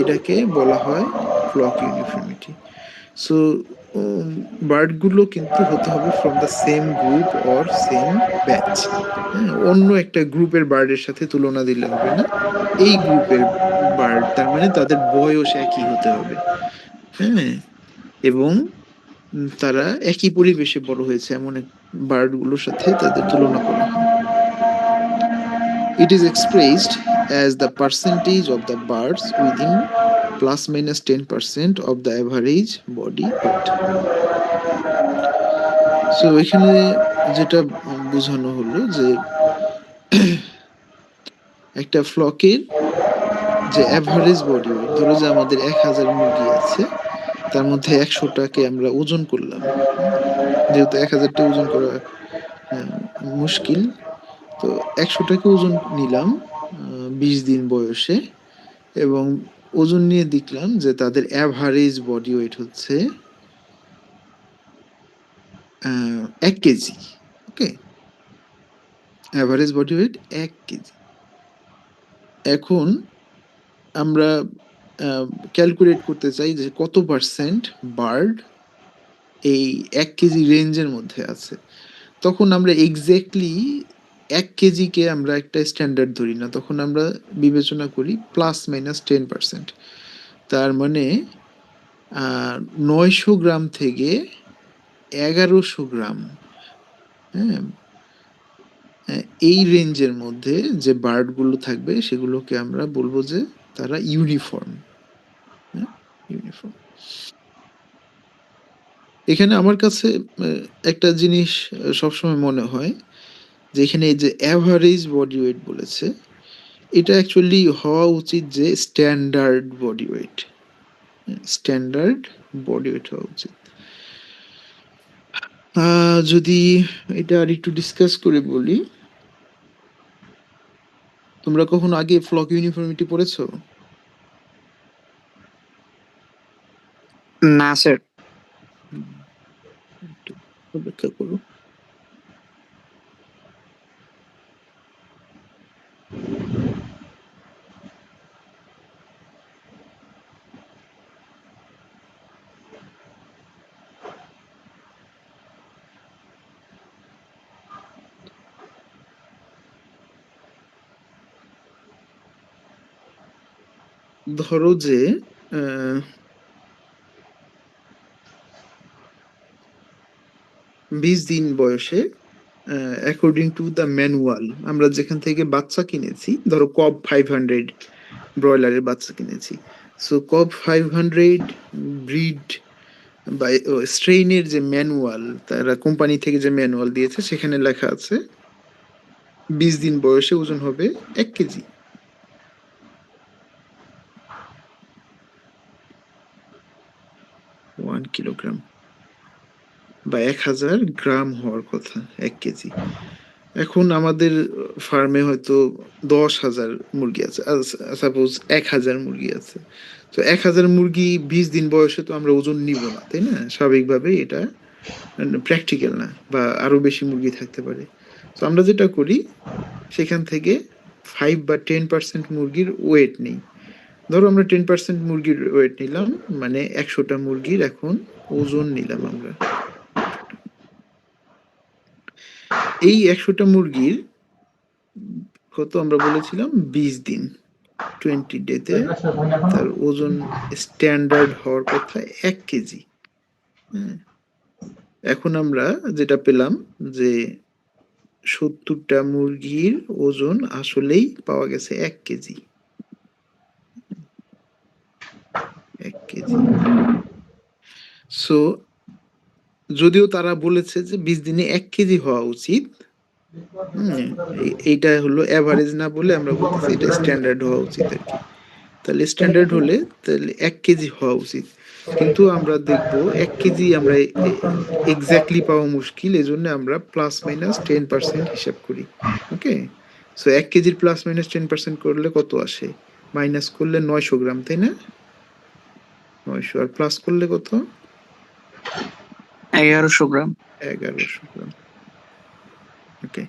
এটাকে বলা হয় ফ্লক ইউনিফর্মিটি। সো বার্ডগুলো কিন্তু হতে হবে from the same group or same batch. হ্যাঁ, অন্য একটা গ্রুপের বার্ডের সাথে তুলনা দিলে হবে না, এই গ্রুপের বার্ড, তার মানে তাদের বয়স একই হতে হবে, হ্যাঁ, এবং তারা একই পরিবেশে বড় হয়েছে এমন বার্ডগুলোর সাথে তাদের তুলনা করা হয়। It is expressed as the percentage of the birds within ±10% of the average body weight. So এখানে যেটা বোঝানো হলো যে একটা ফ্লকের যে অ্যাভারেজ বডি ওয়েট, ধরো যে আমাদের 1000 মুরগি আছে, তার মধ্যে 100টাকে আমরা ওজন করলাম। যেহেতু 1000টা ওজন করা মুশকিল, তো 100টাকে ওজন নিলাম 20 দিন বয়সে, এবং ওজন নিয়ে দেখলাম যে তাদের অ্যাভারেজ বডি ওয়েট হচ্ছে 1 কেজি। ওকে, অ্যাভারেজ বডি ওয়েট 1 কেজি। এখন আমরা ক্যালকুলেট করতে চাই যে কত পার্সেন্ট বার্ড এই 1 কেজি রেঞ্জের মধ্যে আছে। তখন আমরা এক্স্যাক্টলি 1 কেজিকে আমরা একটা স্ট্যান্ডার্ড ধরি না, তখন আমরা বিবেচনা করি ±10%। তার মানে 900 গ্রাম থেকে 1100 গ্রাম, হ্যাঁ, এই রেঞ্জের মধ্যে যে বার্ডগুলো থাকবে সেগুলোকে আমরা বলবো যে তারা ইউনিফর্ম। ইউনিফর্ম। এখানে আমার কাছে একটা জিনিস সবসময় মনে হয় যে এখানে এই যে অ্যাভারেজ বডি ওয়েট বলেছে, এটা অ্যাকচুয়ালি হওয়া উচিত যে standard body weight. Standard body weight হওয়া উচিত। যদি এটা আর একটু ডিসকাস করে বলি, তোমরা কখনো আগে ফ্লক ইউনিফর্মিটি পড়েছো? না স্যার। একটু অপেক্ষা করো। ধরো যে 20 দিন বয়সে, অ্যাকর্ডিং টু দ্য ম্যানুয়াল, আমরা যেখান থেকে বাচ্চা কিনেছি, ধরো কব 500 ব্রয়লারের বাচ্চা কিনেছি, সো কব 500 ব্রিড বা স্ট্রেইনের যে ম্যানুয়াল, তারা কোম্পানি থেকে যে ম্যানুয়াল দিয়েছে সেখানে লেখা আছে 20 দিন বয়সে ওজন হবে 1 কেজি। ওয়ান কিলোগ্রাম বা 1000 গ্রাম হওয়ার কথা 1 কেজি। এখন আমাদের ফার্মে হয়তো 10,000 মুরগি আছে, সাপোজ 1000 মুরগি আছে, তো 1000 মুরগি 20 দিন বয়সে তো আমরা ওজন নিব না, তাই না? স্বাভাবিকভাবে এটা প্র্যাকটিক্যাল না, বা আরো বেশি মুরগি থাকতে পারে। তো আমরা যেটা করি, সেখান থেকে 5 বা 10% মুরগির ওয়েট নেই। ধরো আমরা 10% মুরগির ওয়েট নিলাম, মানে 100টা মুরগির এখন ওজন নিলাম আমরা। এই 100টা মুরগির কত আমরা বলেছিলাম, 20 দিন, 20 ডেতে তার ওজন স্ট্যান্ডার্ড হওয়ার কথা 1 কেজি। হ্যাঁ, এখন আমরা যেটা পেলাম যে 70টা মুরগির ওজন আসলেই পাওয়া গেছে 1 কেজি। 1 কেজি। সো যদিও তারা বলেছে যে 20 দিনে 1 কেজি হওয়া উচিত, এইটা হলো অ্যাভারেজ না বলে আমরা বলতেছি এটা স্ট্যান্ডার্ড হওয়া উচিত আর কি। তাহলে স্ট্যান্ডার্ড হলে তাহলে 1 কেজি হওয়া উচিত, কিন্তু আমরা দেখব 1 কেজি আমরা এক্স্যাক্টলি পাওয়া মুশকিল, এজন্য আমরা ±10% হিসাব করি। ওকে, সো 1 কেজির ±10% করলে কত আসে? মাইনাস করলে 900 গ্রাম, তাই না? 900 আর প্লাস করলে কত? 1100 গ্রাম। 1100 গ্রাম। ওকে,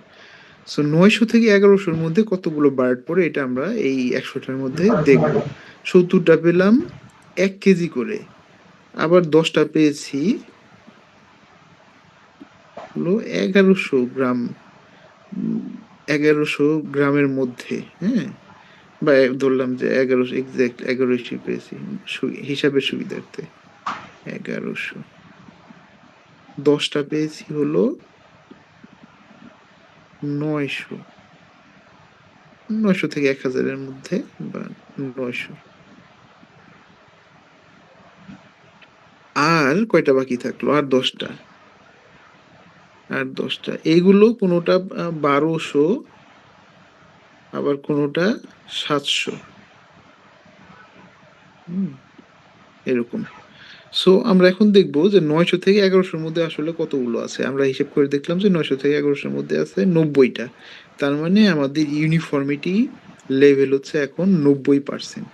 সো 900 থেকে 1100-র মধ্যে কতগুলো বার্ড পড়ে এটা আমরা এই 100টার মধ্যে দেখব। 70টা পেলাম 1 কেজি করে, আবার 10টা পেয়েছি হলো 1100 গ্রাম, 1100 গ্রামের মধ্যে, হ্যাঁ, বা ধরলাম যে 1100, এক্সাক্ট 1100 পেয়েছি হিসাবের সুবিধার্থে। 1100, 10টা পেয়েছি হলো 900, 900 থেকে 1000-এর মধ্যে, বা 900। আর কয়টা বাকি থাকলো? আর 10টা, আর 10টা। এইগুলো কোনোটা 1200, আবার কোনোটা 700। এরকম। সো আমরা এখন দেখব যে ৯০০ থেকে ১১০০-র মধ্যে আসলে কতগুলো আছে। আমরা হিসেব করে দেখলাম যে ৯০০ থেকে ১১০০-র মধ্যে আছে ৯০টা। তার মানে আমাদের ইউনিফর্মিটি লেভেল হচ্ছে এখন ৯০%।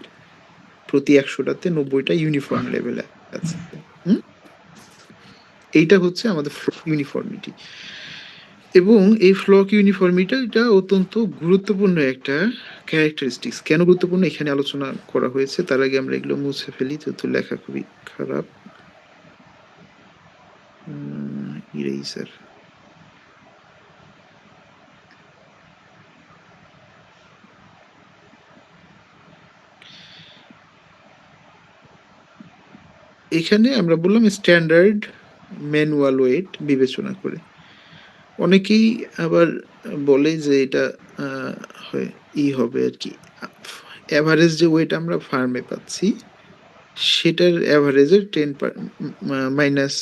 প্রতি ১০০টাতে ৯০টা ইউনিফর্ম লেভেলে আছে। এইটা হচ্ছে আমাদের ইউনিফর্মিটি। এবং এই ফ্লক ইউনিফর্মিটি এটা অত্যন্ত গুরুত্বপূর্ণ একটা ক্যারেক্টারিস্টিক্স। কেন গুরুত্বপূর্ণ এখানে আলোচনা করা হয়েছে। তার আগে আমরা এগুলো মুছে ফেলি, যেহেতু লেখা খুবই খারাপ। ইরেজার। এখানে আমরা বললাম স্ট্যান্ডার্ড ম্যানুয়াল ওয়েট বিবেচনা করে। অনেকেই আবার বলে যে এটা হয় হবে আর কি, অ্যাভারেজ যে ওয়েট আমরা ফার্মে পাচ্ছি সেটার অ্যাভারেজের 10 মাইনাস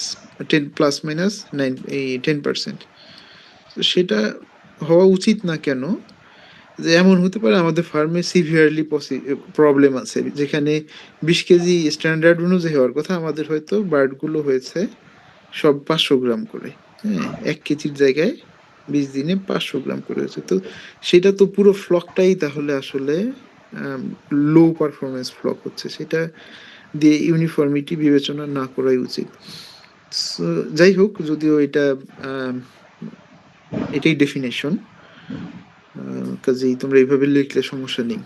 10 প্লাস মাইনাস 9 এই 10%। সেটা হওয়া উচিত না। কেন? যে এমন হতে পারে আমাদের ফার্মে সিভিয়ারলি প্রবলেম আছে, যেখানে ২০ কেজি স্ট্যান্ডার্ড অনুযায়ী হওয়ার কথা, আমাদের হয়তো বার্ডগুলো হয়েছে সব ৫০০ গ্রাম করে। হ্যাঁ, ১ কেজির জায়গায় ২০ দিনে ৫০০ গ্রাম করে হয়েছে। তো সেটা তো পুরো ফ্লকটাই তাহলে আসলে লো পারফরমেন্স ফ্লক হচ্ছে। সেটা দিয়ে ইউনিফর্মিটি বিবেচনা না করাই উচিত। যাই হোক, যদিও এটাই ডেফিনেশন, কাজেই তোমরা এইভাবে লিখলে সমস্যা নেই।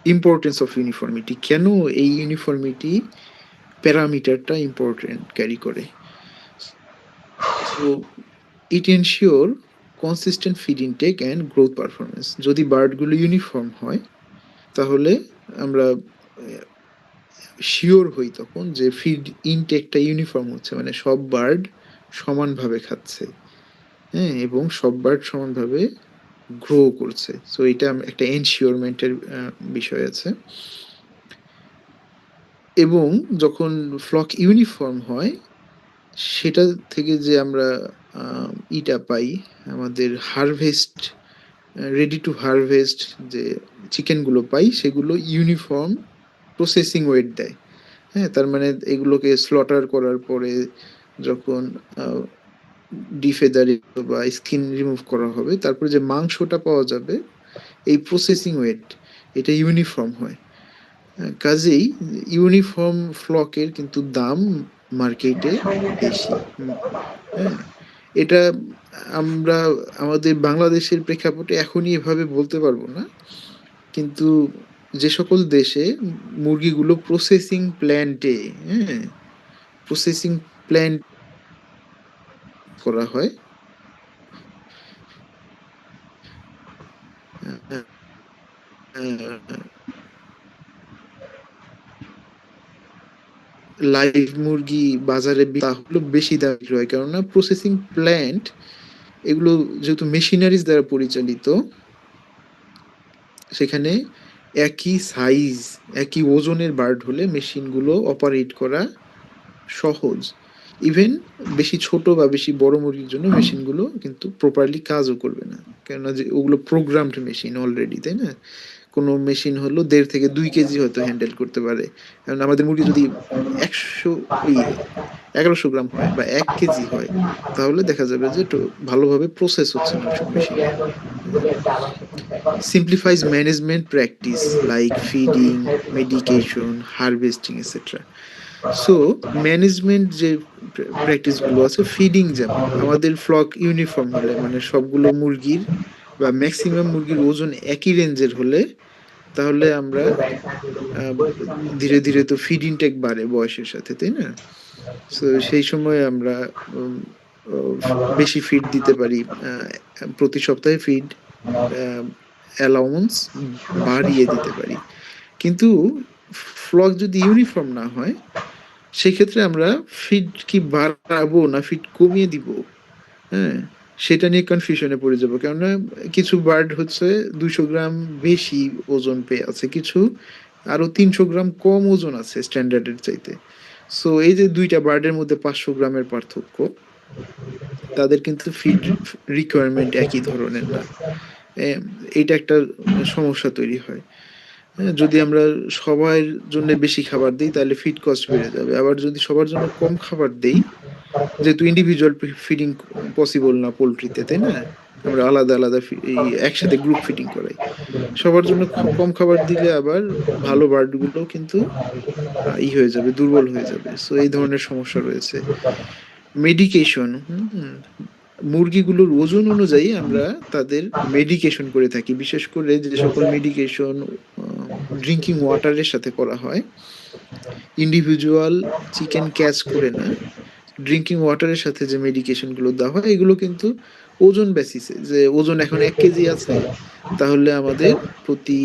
ইম্পর্টেন্স অফ ইউনিফর্মিটি, কেন এই ইউনিফর্মিটি প্যারামিটারটা ইম্পর্টেন্ট ক্যারি করে। So it ensure consistent feed intact and growth performance. যদি বার্ডগুলো ইউনিফর্ম হয় তাহলে আমরা শিওর হই তখন যে ফিড ইনটেকটা ইউনিফর্ম হচ্ছে, মানে সব বার্ড সমানভাবে খাচ্ছে, হ্যাঁ, এবং সব বার্ড সমানভাবে গ্রো করছে। সো এটা একটা এনশিওরমেন্টের বিষয় আছে। এবং যখন ফ্লক ইউনিফর্ম হয় সেটা থেকে যে আমরা ইটা পাই, আমাদের হারভেস্ট, রেডি টু হারভেস্ট যে চিকেনগুলো পাই, সেগুলো ইউনিফর্ম প্রসেসিং ওয়েট দেয়। হ্যাঁ, তার মানে এগুলোকে স্লটার করার পরে যখন ডিফেদার বা স্কিন রিমুভ করা হবে, তারপরে যে মাংসটা পাওয়া যাবে, এই প্রসেসিং ওয়েট এটা ইউনিফর্ম হয়। কাজেই ইউনিফর্ম ফ্লকের কিন্তু দাম মার্কেটে বেশি। হ্যাঁ, এটা আমরা আমাদের বাংলাদেশের প্রেক্ষাপটে এখনই এভাবে বলতে পারবো না, কিন্তু যে সকল দেশে মুরগিগুলো প্রসেসিং প্ল্যান্টে, হ্যাঁ, প্রসেসিং প্ল্যান্ট করা হয়, লাইভ মুরগি বাজারে তাহলে বেশি দাম বিক্রি হয়, কেননা প্রসেসিং প্ল্যান্ট এগুলো যেহেতু মেশিনারিজ দ্বারা পরিচালিত, সেখানে একই সাইজ একই ওজনের বার্ড হলে মেশিনগুলো অপারেট করা সহজ। ইভেন বেশি ছোট বা বেশি বড় মুরগির জন্য মেশিনগুলো কিন্তু প্রপারলি কাজও করবে না, কেননা যে ওগুলো প্রোগ্রামড মেশিন অলরেডি, তাই না? কোনো মেশিন হলো ১.৫ থেকে ২ কেজি হয়তো হ্যান্ডেল করতে পারে। কারণ আমাদের মুরগি যদি ১০০ ওই ১১০০ গ্রাম হয় বা ১ কেজি হয়, তাহলে দেখা যাবে যে ভালোভাবে প্রসেস হচ্ছে না ওইসব মেশিনে। Simplifies management practice like feeding, medication, harvesting, etc. So management যে প্র্যাকটিসগুলো আছে, ফিডিং যেমন আমাদের ফ্লক ইউনিফর্ম হলে, মানে সবগুলো মুরগির বা ম্যাক্সিমাম মুরগির ওজন একই রেঞ্জের হলে, তাহলে আমরা ধীরে ধীরে তো ফিড ইনটেক বাড়ে বয়সের সাথে, তাই না? সো সেই সময় আমরা বেশি ফিড দিতে পারি, প্রতি সপ্তাহে ফিড অ্যালাউন্স বাড়িয়ে দিতে পারি। কিন্তু ফ্লক যদি ইউনিফর্ম না হয়, সেক্ষেত্রে আমরা ফিড কি বাড়াবো না ফিড কমিয়ে দিব, হ্যাঁ, সেটা নিয়ে কনফিউশনে পড়ে যাবো। কেননা কিছু বার্ড হচ্ছে ২০০ গ্রাম বেশি ওজন পেয়ে আছে, কিছু আরো ৩০০ গ্রাম কম ওজন আছে স্ট্যান্ডার্ডের চাইতে। সো এই যে দুইটা বার্ডের মধ্যে ৫০০ গ্রামের পার্থক্য, তাদের কিন্তু ফিড রিকোয়ারমেন্ট একই ধরনের না। এইটা একটা সমস্যা তৈরি হয়। হ্যাঁ, যদি আমরা সবার জন্য বেশি খাবার দিই তাহলে ফিড কস্ট বেড়ে যাবে। আবার যদি সবার জন্য কম খাবার দেই, যেহেতু ইন্ডিভিজুয়াল ফিডিং পসিবল না পোল্ট্রিতে, তাই না? আমরা আলাদা আলাদা এই একসাথে গ্রুপ ফিডিং করাই। সবার জন্য কম খাবার দিলে আবার ভালো বার্ডগুলো কিন্তু হয়ে যাবে, দুর্বল হয়ে যাবে। সো এই ধরনের সমস্যা রয়েছে। মেডিকেশন, মুরগিগুলোর ওজন অনুযায়ী আমরা তাদের মেডিকেশন করে থাকি। বিশেষ করে যে সকল মেডিকেশন ড্রিঙ্কিং ওয়াটারের সাথে করা হয়, ইন্ডিভিজুয়াল চিকেন ক্যাচ করে না, ড্রিঙ্কিং ওয়াটারের সাথে যে মেডিকেশনগুলো দেওয়া হয় এগুলো কিন্তু ওজন বেসিসে, যে ওজন এখন 1 কেজি আছে, তাহলে আমাদের প্রতি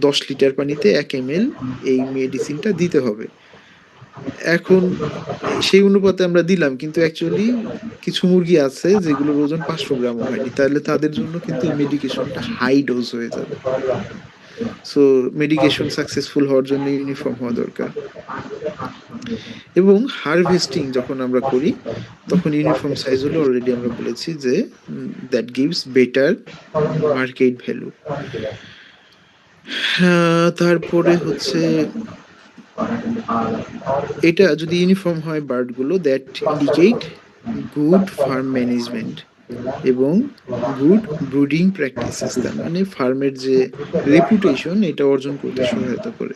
10 লিটার পানিতে 1 ml এই মেডিসিনটা দিতে হবে। এখন সেই অনুপাতে আমরা দিলাম, কিন্তু অ্যাকচুয়ালি কিছু মুরগি আছে যেগুলোর ওজন 500 গ্রামও হয়নি, তাহলে তাদের জন্য কিন্তু এই মেডিকেশনটা হাই ডোজ হয়ে যাবে। সো মেডিকেশন সাকসেসফুল হওয়ার জন্য ইউনিফর্ম হওয়া দরকার। এবং হারভেস্টিং যখন আমরা করি তখন ইউনিফর্ম সাইজ হলে অলরেডি আমরা বলেছি যে that gives better market value. তারপরে হচ্ছে এটা যদি ইউনিফর্ম হয় বার্ডগুলো, that indicate good farm management এবং গুড ব্রুডিং প্র্যাকটিসেস, তার মানে ফার্মের যে রেপুটেশন এটা অর্জন করতে সহায়তা করে।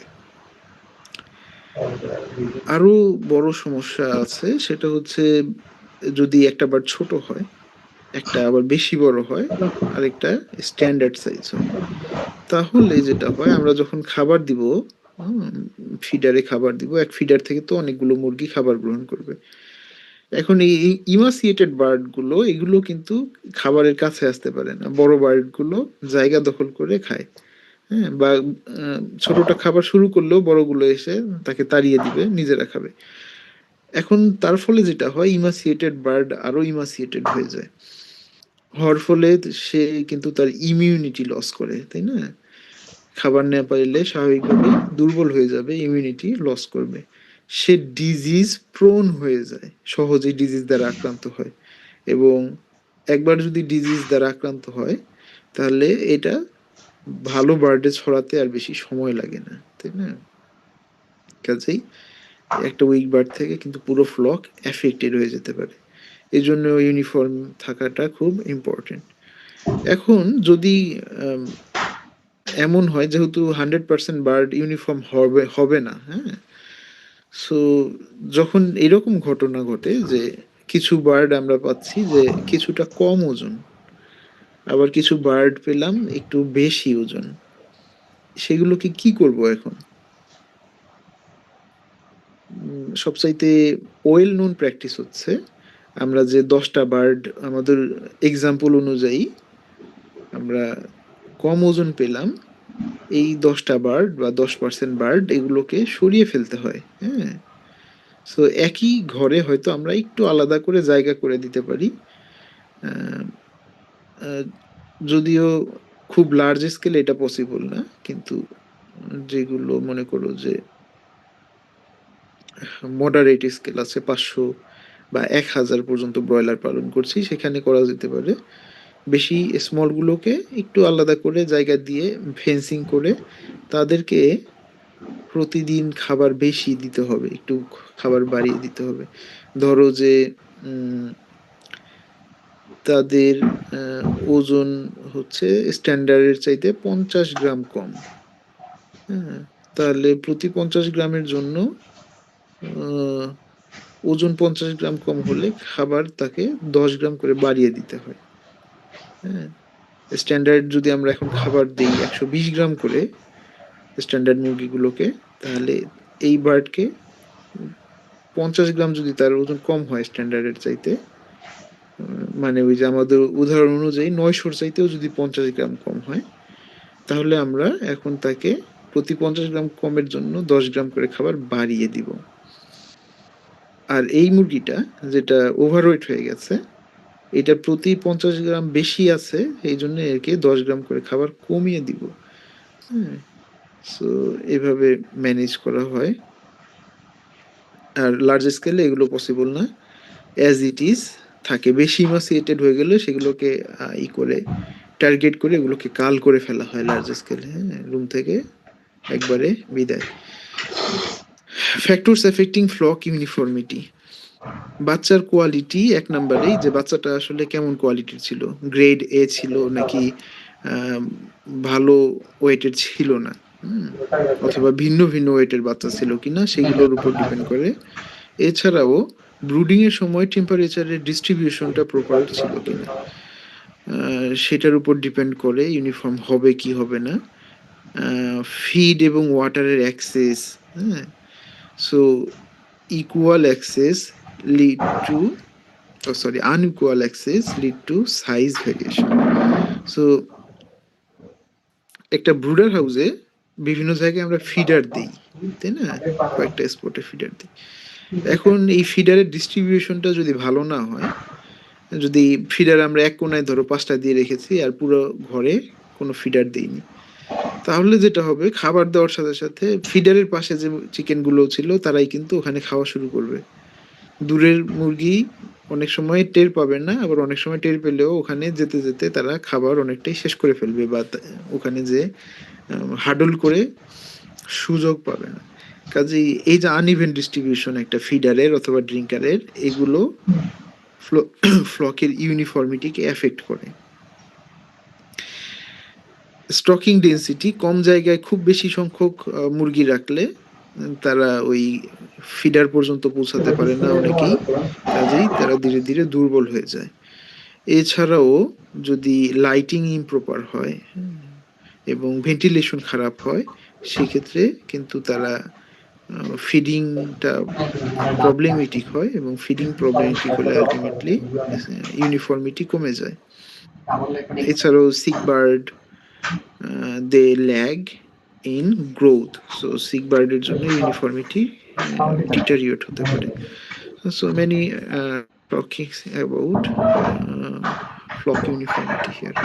আরো বড় সমস্যা আছে, সেটা হচ্ছে যদি একটা বার্ড ছোট হয়, একটা আবার বেশি বড় হয়, আরেকটা স্ট্যান্ডার্ড সাইজ হয়, তাহলে যেটা হয় আমরা যখন খাবার দিব, ফিডারে খাবার দিব, এক ফিডার থেকে তো অনেকগুলো মুরগি খাবার গ্রহণ করবে। এখন এই ইমাসিয়েটেড বার্ডগুলো এগুলো কিন্তু খাবারের কাছে আসতে পারে না, বড় বার্ডগুলো জায়গা দখল করে খায়। হ্যাঁ, বা ছোটটা খাবার শুরু করলেও বড়গুলো এসে তাকে তাড়িয়ে দিবে, নিজেরা খাবে। এখন তার ফলে যেটা হয়, ইমাসিয়েটেড বার্ড আরো ইমাসিয়েটেড হয়ে যায়, হওয়ার ফলে সে কিন্তু তার ইমিউনিটি লস করে, তাই না? খাবার না পাইলে স্বাভাবিকভাবেই দুর্বল হয়ে যাবে, ইমিউনিটি লস করবে, সে ডিজিজ প্রোন হয়ে যায়, সহজেই ডিজিজ দ্বারা আক্রান্ত হয়। এবং একবার যদি ডিজিজ দ্বারা আক্রান্ত হয় তাহলে এটা ভালো বার্ডে ছড়াতে আর বেশি সময় লাগে না, তাই না? কাজেই একটা উইক বার্ড থেকে কিন্তু পুরো ফ্লক এফেক্টেড হয়ে যেতে পারে। এই জন্য ইউনিফর্ম থাকাটা খুব ইম্পর্টেন্ট। এখন যদি এমন হয় যেহেতু 100% বার্ড ইউনিফর্ম হবে না, হ্যাঁ, সো যখন এরকম ঘটনা ঘটে যে কিছু বার্ড আমরা পাচ্ছি যে কিছুটা কম ওজন, আবার কিছু বার্ড পেলাম একটু বেশি ওজন, সেগুলোকে কি করব এখন? সবচাইতে ওয়েল নোন প্র্যাকটিস হচ্ছে আমরা যে 10টা বার্ড আমাদের এক্সাম্পল অনুযায়ী আমরা কম ওজন পেলাম, এই 10টা বার্ড বা 10% বার্ড এগুলোকে সরিয়ে ফেলতে হয়। হ্যাঁ, সো একই ঘরে হয়তো আমরা একটু আলাদা করে জায়গা করে দিতে পারি। যদিও খুব লার্জ স্কেলে এটা পসিবল না, কিন্তু যেগুলো মনে করো যে মডারেট স্কেল আছে, 500 বা 1000 পর্যন্ত ব্রয়লার পালন করছি, সেখানে করা যেতে পারে। বেশি স্মলগুলোকে একটু আলাদা করে জায়গা দিয়ে ফেন্সিং করে তাদেরকে প্রতিদিন খাবার বেশি দিতে হবে, একটু খাবার বাড়িয়ে দিতে হবে। ধরো যে তাদের ওজন হচ্ছে স্ট্যান্ডার্ডের চাইতে 50 গ্রাম কম, হ্যাঁ, তাহলে প্রতি 50 গ্রামের জন্য ওজন 50 গ্রাম কম হলে খাবার তাকে 10 গ্রাম করে বাড়িয়ে দিতে হয়। হ্যাঁ, স্ট্যান্ডার্ড যদি আমরা এখন খাবার দিই 120 গ্রাম করে স্ট্যান্ডার্ড মুরগিগুলোকে, তাহলে এই বার্ডকে 50 গ্রাম যদি তার ওজন কম হয় স্ট্যান্ডার্ডের চাইতে, মানে ওই যে আমাদের উদাহরণ অনুযায়ী 900 চাইতেও যদি 50 গ্রাম কম হয়, তাহলে আমরা এখন তাকে প্রতি 50 গ্রাম কমের জন্য 10 গ্রাম করে খাবার বাড়িয়ে দিব। আর এই মুরগিটা যেটা ওভারওয়েট হয়ে গেছে, এটা প্রতি 50 গ্রাম বেশি আছে, এই জন্য একে 10 গ্রাম করে খাবার কমিয়ে দিব। হ্যাঁ, সো এভাবে ম্যানেজ করা হয়। আর লার্জ স্কেলে এগুলো পসিবল না, অ্যাজ ইট ইজ থাকে। বেশি ইমাসিয়েটেড হয়ে গেলে সেগুলোকে করে টার্গেট করে এগুলোকে কাল করে ফেলা হয় লার্জ স্কেলে, হ্যাঁ, রুম থেকে একবারে বিদায়। ফ্যাক্টরস এফেক্টিং ফ্লক ইউনিফর্মিটি, বাচ্চার কোয়ালিটি এক নম্বরেই, যে বাচ্চাটা আসলে কেমন কোয়ালিটির ছিল, গ্রেড এ ছিল নাকি ভালো ওয়েটের ছিল না, অথবা ভিন্ন ভিন্ন ওয়েটের বাচ্চা ছিল কিনা সেগুলোর উপর ডিপেন্ড করে। এছাড়াও ব্রুডিং এর সময় টেম্পারেচারের ডিস্ট্রিবিউশনটা প্রপার ছিল কিনা সেটার উপর ডিপেন্ড করে ইউনিফর্ম হবে কি হবে না। ফিড এবং ওয়াটারের অ্যাক্সেস, হ্যাঁ, so equal access lead to unequal access lead to size variation. So একটা ব্রুডার হাউসে বিভিন্ন জায়গায় আমরা ফিডার দিই, তাই না, কয়েকটা স্পটে ফিডার দিই। এখন এই ফিডারের ডিস্ট্রিবিউশনটা যদি ভালো না হয়, যদি ফিডার আমরা এক কোনায় ধরো 5টা দিয়ে রেখেছি আর পুরো ঘরে কোনো ফিডার দিইনি, তাহলে যেটা হবে, খাবার দেওয়ার সাথে সাথে ফিডারের পাশে যে চিকেনগুলো ছিল তারাই কিন্তু ওখানে খাওয়া শুরু করবে। দূরের মুরগি অনেক সময় টের পাবে না, আবার অনেক সময় টের পেলেও ওখানে যেতে যেতে তারা খাবার অনেকটাই শেষ করে ফেলবে, বা ওখানে যে হাডল করে সুযোগ পাবে না। কাজেই এই যে আনইভেন ডিস্ট্রিবিউশন একটা ফিডারের অথবা ড্রিঙ্কারের, এগুলো ফ্লকের ইউনিফর্মিটিকে এফেক্ট করে। স্টকিং ডেন্সিটি, কম জায়গায় খুব বেশি সংখ্যক মুরগি রাখলে তারা ওই ফিডার পর্যন্ত পৌঁছাতে পারে না অনেকেই, কাজেই তারা ধীরে ধীরে দুর্বল হয়ে যায়। এছাড়াও যদি লাইটিং ইমপ্রপার হয় এবং ভেন্টিলেশন খারাপ হয়, সেক্ষেত্রে কিন্তু তারা ফিডিংটা প্রবলেমেটিক হয়, এবং ফিডিং প্রবলেমেটিক হলে আলটিমেটলি ইউনিফর্মিটি কমে যায়। এছাড়াও sick bird, they lag in growth, so sick বার্ডের জন্য ইউনিফর্মিটি ডিটারিয়েট হতে পারে। So many talkings about flock uniformity here.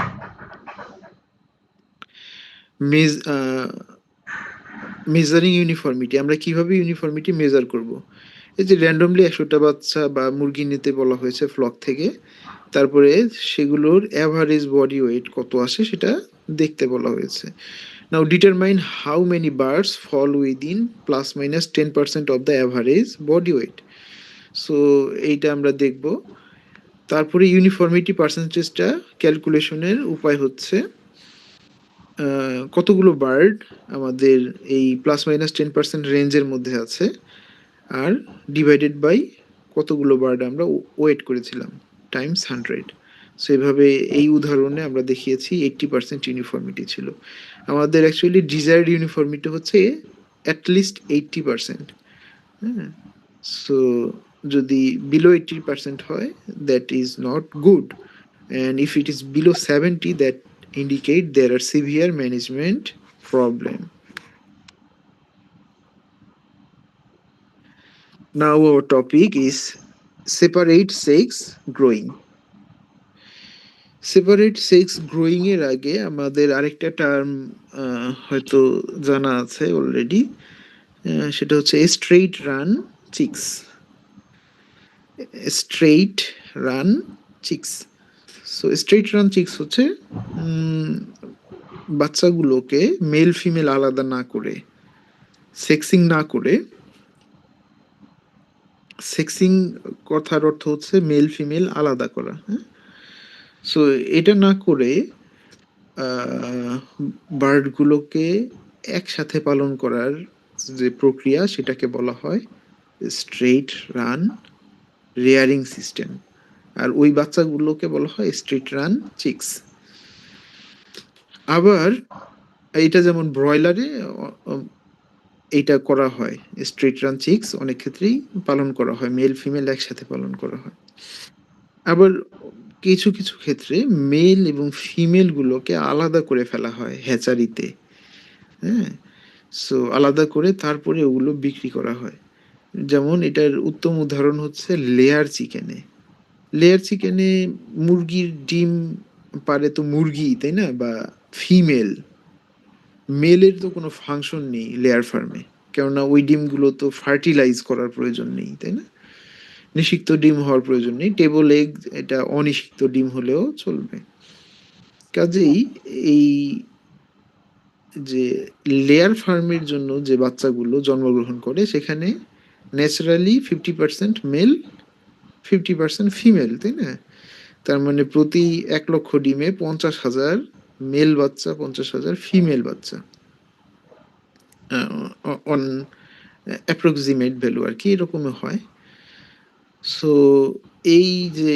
Measuring uniformity, আমরা কিভাবে ইউনিফর্মিটি মেজার করব? এই যে র্যান্ডমলি 100টা বাচ্চা বা মুরগি নিতে বলা হয়েছে ফ্লক থেকে, তারপরে সেগুলোর অ্যাভারেজ বডি ওয়েট কত আসে সেটা দেখতে বলা হয়েছে। Now determine how many birds fall within ±10% of the average body weight. So এইটা আমরা দেখব। তারপরে ইউনিফর্মিটি পার্সেন্টেজটা ক্যালকুলেশনের উপায় হচ্ছে কতগুলো বার্ড আমাদের এই ±10% রেঞ্জের মধ্যে আছে, আর ডিভাইডেড বাই কতগুলো বার্ড আমরা ওয়েট করেছিলাম টাইমস 100। সো এভাবে এই উদাহরণে আমরা দেখিয়েছি 80% ইউনিফর্মিটি ছিল। আমাদের অ্যাকচুয়ালি ডিজায়ার্ড ইউনিফর্মিটি হচ্ছে অ্যাটলিস্ট 80%, হ্যাঁ। সো যদি বিলো 80% হয়, that is not good, and if it is below 70, that indicate there are severe management problem. Now our topic is separate sex growing. Separate sex growing এর আগে আমাদের আরেকটা term হয়তো জানা আছে অলরেডি, সেটা হচ্ছে straight run chicks. Straight run chicks, so straight run chicks হচ্ছে বাচ্চাগুলোকে মেল ফিমেল আলাদা না করে, সেক্সিং না করে, সেক্সিং কথার অর্থ হচ্ছে মেল ফিমেল আলাদা করা, হ্যাঁ। সো এটা না করে বার্ডগুলোকে একসাথে পালন করার যে প্রক্রিয়া, সেটাকে বলা হয় স্ট্রেইট রান রেয়ারিং সিস্টেম, আর ওই বাচ্চাগুলোকে বলা হয় স্ট্রেইট রান চিক্স। আবার এইটা যেমন ব্রয়লারে এইটা করা হয়, স্ট্রেইট রান চিক্স অনেক ক্ষেত্রেই পালন করা হয়, মেল ফিমেল একসাথে পালন করা হয়। আবার কিছু কিছু ক্ষেত্রে মেল এবং ফিমেল গুলোকে আলাদা করে ফেলা হয় হ্যাচারিতে, হ্যাঁ। সো আলাদা করে তারপরে ওগুলো বিক্রি করা হয়। যেমন এটার উত্তম উদাহরণ হচ্ছে লেয়ার চিকেনে। লেয়ার চিকেনে মুরগির ডিম পারে তো মুরগি, তাই না, বা ফিমেল, মেলের তো কোনো ফাংশন নেই লেয়ার ফার্মে, কেননা ওই ডিমগুলো তো ফার্টিলাইজ করার প্রয়োজন নেই, তাই না, নিষিক্ত ডিম হওয়ার প্রয়োজন নেই। টেবল এগ এটা অনিষিক্ত ডিম হলেও চলবে। কাজেই এই যে লেয়ার ফার্মের জন্য যে বাচ্চাগুলো জন্মগ্রহণ করে সেখানে ন্যাচারালি 50% মেল 50% ফিমেল, তাই না? তার মানে প্রতি 1,00,000 ডিমে 50,000 মেল বাচ্চা, 50,000 ফিমেল বাচ্চা, অন অ্যাপ্রক্সিমেট ভ্যালু আর কি, এরকম হয়। সো এই যে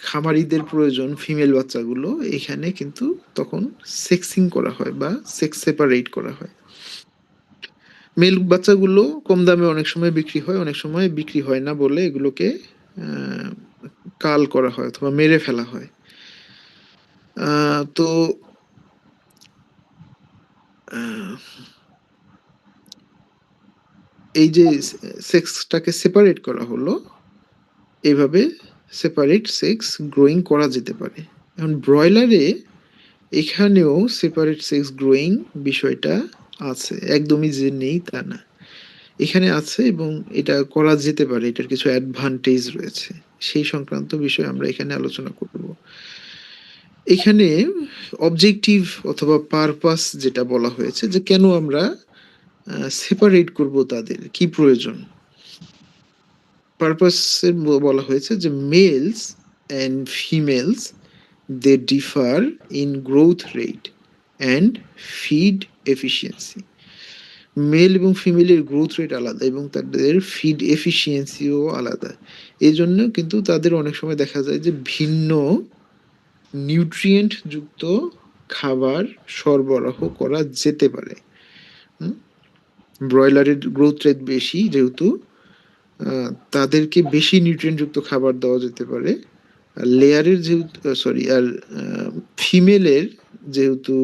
খামারিদের প্রয়োজন ফিমেল বাচ্চাগুলো, এখানে কিন্তু তখন সেক্সিং করা হয় বা সেক্স সেপারেট করা হয়। মেল বাচ্চাগুলো কম দামে অনেক সময় বিক্রি হয়, অনেক সময় বিক্রি হয় না বলে এগুলোকে কাল করা হয় অথবা মেরে ফেলা হয়। তো এই যে সেক্সটাকে সেপারেট করা হলো, এভাবে সেপারেট সেক্স গ্রোয়িং করা যেতে পারে। এখন ব্রয়লারে এখানেও সেপারেট সেক্স গ্রোয়িং বিষয়টা আছে, একদমই যে নেই তা না, এখানে আছে এবং এটা করা যেতে পারে, এটার কিছু অ্যাডভান্টেজ রয়েছে, সেই সংক্রান্ত বিষয় আমরা এখানে আলোচনা করব। এখানে অবজেক্টিভ অথবা পারপাস যেটা বলা হয়েছে যে কেন আমরা সেপারেট করব, তাদের কি প্রয়োজন, পারপাসের বলা হয়েছে যে males and females they differ in growth rate and feed efficiency. Male এবং ফিমেলের গ্রোথ রেট আলাদা এবং তাদের ফিড এফিসিয়েন্সিও আলাদা। এই জন্য কিন্তু তাদের অনেক সময় দেখা যায় যে ভিন্ন নিউট্রিয়েন্ট যুক্ত খাবার সরবরাহ করা যেতে পারে। ব্রয়লারের গ্রোথ রেট বেশি যেহেতু তাদেরকে বেশি নিউট্রিয়েন্টযুক্ত খাবার দেওয়া যেতে পারে। আর লেয়ারের যেহেতু আর ফিমেলের যেহেতু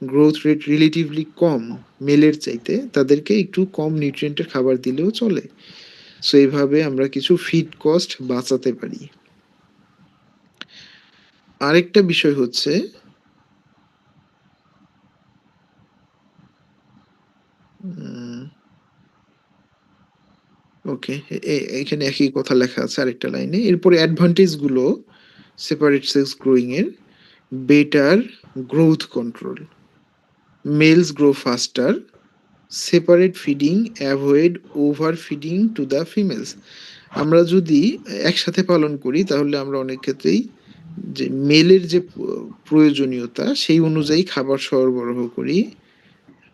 গ্রোথ রেট রিলেটিভলি কম মেলের চাইতে, তাদেরকে একটু কম নিউট্রিয়েন্টের খাবার দিলেও চলে। সো এইভাবে আমরা কিছু ফিড কস্ট বাঁচাতে পারি। আরেকটা বিষয় হচ্ছে ওকে, এখানে একই কথা লেখা আছে আরেকটা লাইনে। এরপরে অ্যাডভান্টেজ গুলো সেপারেট সেক্স গ্রোয়িং এর: better growth control, males grow faster, separate feeding avoid over feeding to the females. আমরা যদি একসাথে পালন করি তাহলে আমরা অনেক ক্ষেত্রেই যে মেলের যে প্রয়োজনীয়তা সেই অনুযায়ী খাবার সরবরাহ করি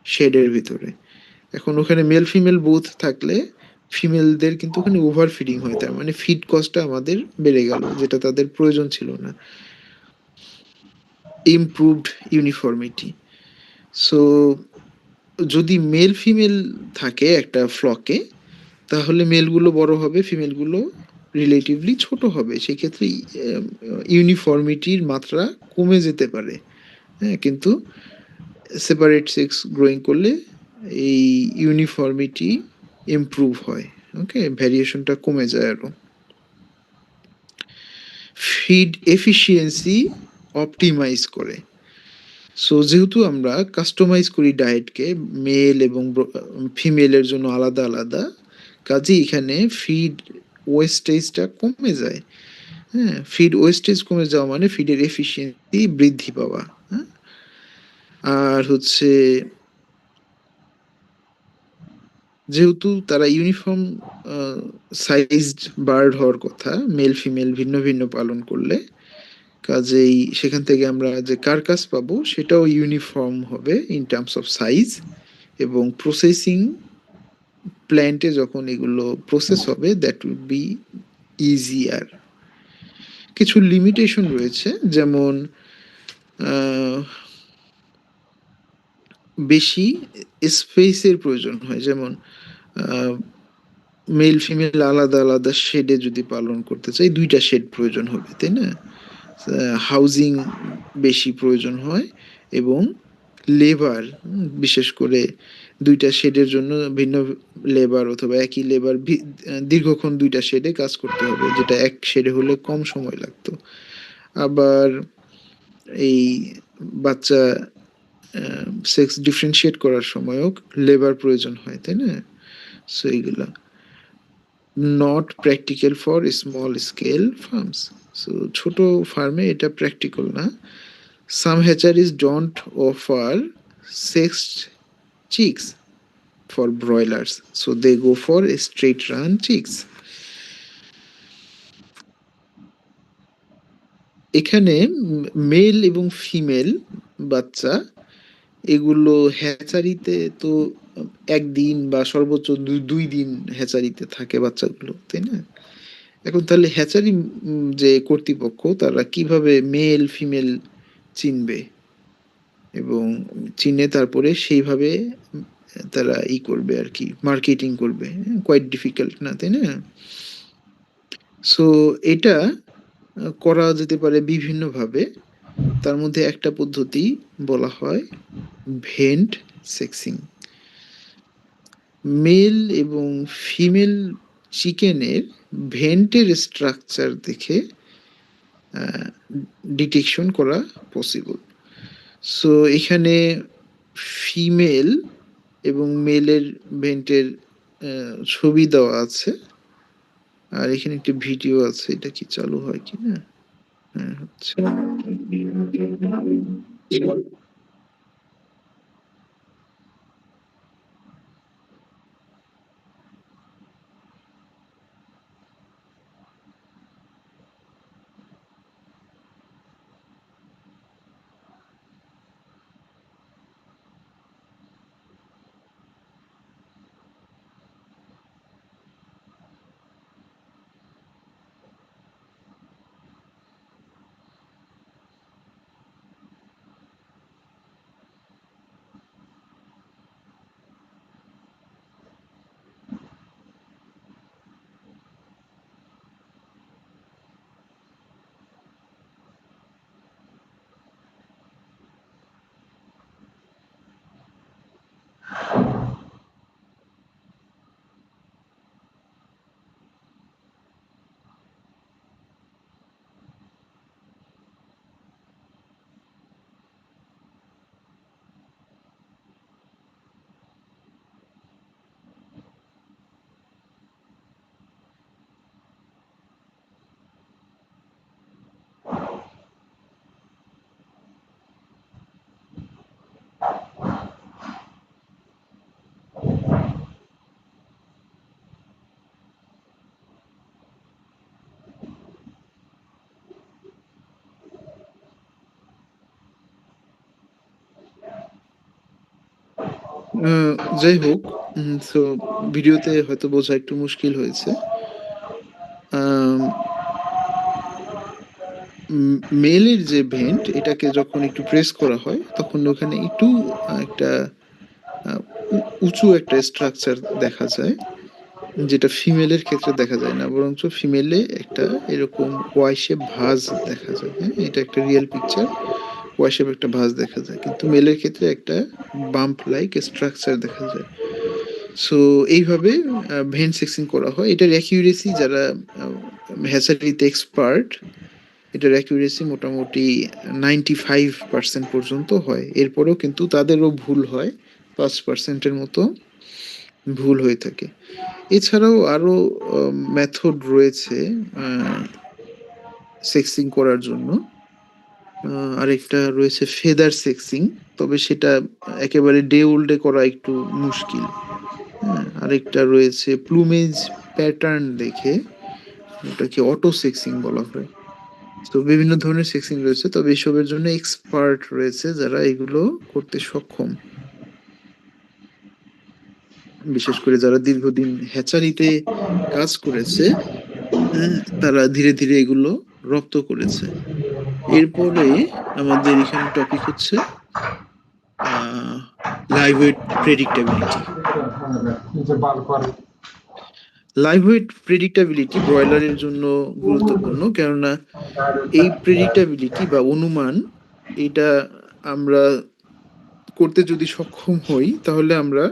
শেডের ভিতরে। এখন ওখানে মেল ফিমেল বোথ থাকলে ফিমেলদের কিন্তু ওখানে ওভার ফিডিং হয়, তার মানে ফিড কস্টটা আমাদের বেড়ে গেল, যেটা তাদের প্রয়োজন ছিল না। ইমপ্রুভড ইউনিফর্মিটি, সো যদি মেল ফিমেল থাকে একটা ফ্লকে তাহলে মেলগুলো বড় হবে, ফিমেলগুলো রিলেটিভলি ছোট হবে, সেক্ষেত্রে ইউনিফর্মিটির মাত্রা কমে যেতে পারে। হ্যাঁ, কিন্তু সেপারেট সেক্স গ্রোয়িং করলে এই ইউনিফর্মিটি ইমপ্রুভ হয়। ওকে, ভ্যারিয়েশনটা কমে যায় আরো। ফিড এফিসিয়েন্সি অপটিমাইজ করে। সো যেহেতু আমরা কাস্টমাইজ করি ডায়েটকে মেল এবং ফিমেলের জন্য আলাদা আলাদা, কাজে এখানে ফিড ওয়েস্টেজটা কমে যায়। হ্যাঁ, ফিড ওয়েস্টেজ কমে যাওয়া মানে ফিডের এফিসিয়েন্সি বৃদ্ধি পাওয়া। হ্যাঁ, আর হচ্ছে যেহেতু তারা ইউনিফর্ম সাইজড বার্ড হওয়ার কথা, মেল ফিমেল ভিন্ন ভিন্ন পালন করলে, কাজেই সেখান থেকে আমরা যে কার্কাস পাবো সেটাও ইউনিফর্ম হবে ইন টার্মস অফ সাইজ, এবং প্রসেসিং প্ল্যান্টে যখন এগুলো প্রসেস হবে দ্যাট উইল বি ইজিয়ার। কিছু লিমিটেশন রয়েছে, যেমন বেশি স্পেসের প্রয়োজন হয়, যেমন মেল ফিমেল আলাদা আলাদা শেডে যদি পালন করতে চাই 2টা শেড প্রয়োজন হবে, তাই না? হাউজিং বেশি প্রয়োজন হয় এবং লেবার, বিশেষ করে 2টা শেডের জন্য ভিন্ন লেবার অথবা একই লেবার দীর্ঘক্ষণ 2টা শেডে কাজ করতে হবে, যেটা এক শেডে হলে কম সময় লাগতো। আবার এই বাচ্চা সেক্স ডিফারেন্সিয়েট করার সময়ও লেবার প্রয়োজন হয়, তাই না? সো এইগুলা not practical for small scale farms. So ছোট ফার্মে এটা প্র্যাকটিক্যাল না। Some hatcheries don't offer sexed chicks for broilers, so they go for straight run chicks. এখানে মেল এবং ফিমেল বাচ্চা এগুলো হ্যাচারিতে তো একদিন বা সর্বোচ্চ ২ দিন হ্যাচারিতে থাকে বাচ্চাগুলো, তাই না? এখন তাহলে হ্যাচারি যে কর্তৃপক্ষ তারা কিভাবে মেল ফিমেল চিনবে এবং চিনে তারপরে সেইভাবে তারা করবে আর কি, মার্কেটিং করবে। কোয়াইট ডিফিকাল্ট না, তাই না? সো এটা করা যেতে পারে বিভিন্নভাবে। তার মধ্যে একটা পদ্ধতি বলা হয় ভেন্ট সেক্সিং। মেল এবং ফিমেল চিকেনের ভেন্টের স্ট্রাকচার দেখে ডিটেকশন করা পসিবল। সো এখানে ফিমেল এবং মেলের ভেন্টের ছবি দেওয়া আছে, আর এখানে একটি ভিডিও আছে। এটা কি চালু হয় কিনা? হ্যাঁ, হচ্ছে। যাই হোক, সো ভিডিওতে হয়তো বোঝা একটু মুশকিল হয়েছে। মেলের যে ভেন্ট এটাকে যখন একটু প্রেস করা হয় তখন ওখানে একটু একটা উঁচু একটা স্ট্রাকচার দেখা যায়, যেটা ফিমেলের ক্ষেত্রে দেখা যায় না, বরঞ্চ ফিমেলে একটা এরকম ওয়াই শেপ ভাঁজ দেখা যায়। হ্যাঁ, এটা একটা রিয়েল পিকচার। ওয়াই শেপ একটা ভাঁজ দেখা যায়, কিন্তু মেলের ক্ষেত্রে একটা বাম্প লাইক স্ট্রাকচার দেখা যায়। সো এইভাবে ভেন্ট সেক্সিং করা হয়। এটার অ্যাকিউরেসি যারা হ্যাচারিতে এক্সপার্ট, এটার অ্যাকিউরেসি মোটামুটি 95% পর্যন্ত হয়। এরপরেও কিন্তু তাদেরও ভুল হয়, 5%-এর মতো ভুল হয়ে থাকে। এছাড়াও আরো মেথড রয়েছে সেক্সিং করার জন্য। আরেকটা রয়েছে ফেদার সেক্সিং, তবে সেটা একেবারে ডে ওল্ডে করা একটু মুশকিল। হ্যাঁ, আরেকটা রয়েছে প্লুমেজ প্যাটার্ন দেখে, ওটাকে অটো সেক্সিং বলা হয়। তো বিভিন্ন ধরনের সেক্সিং রয়েছে, তবে এসবের জন্য এক্সপার্ট রয়েছে যারা এগুলো করতে সক্ষম। বিশেষ করে যারা দীর্ঘদিন হ্যাচারিতে কাজ করেছে, তারা ধীরে ধীরে এগুলো রপ্ত করেছে। এরপরে আমাদের এখানে টপিক হচ্ছে live weight predictability. Live weight predictability ব্রয়লারের জন্য গুরুত্বপূর্ণ, কেননা এই প্রেডিক্টেবিলিটি বা অনুমান, এটা আমরা করতে যদি সক্ষম হই তাহলে আমরা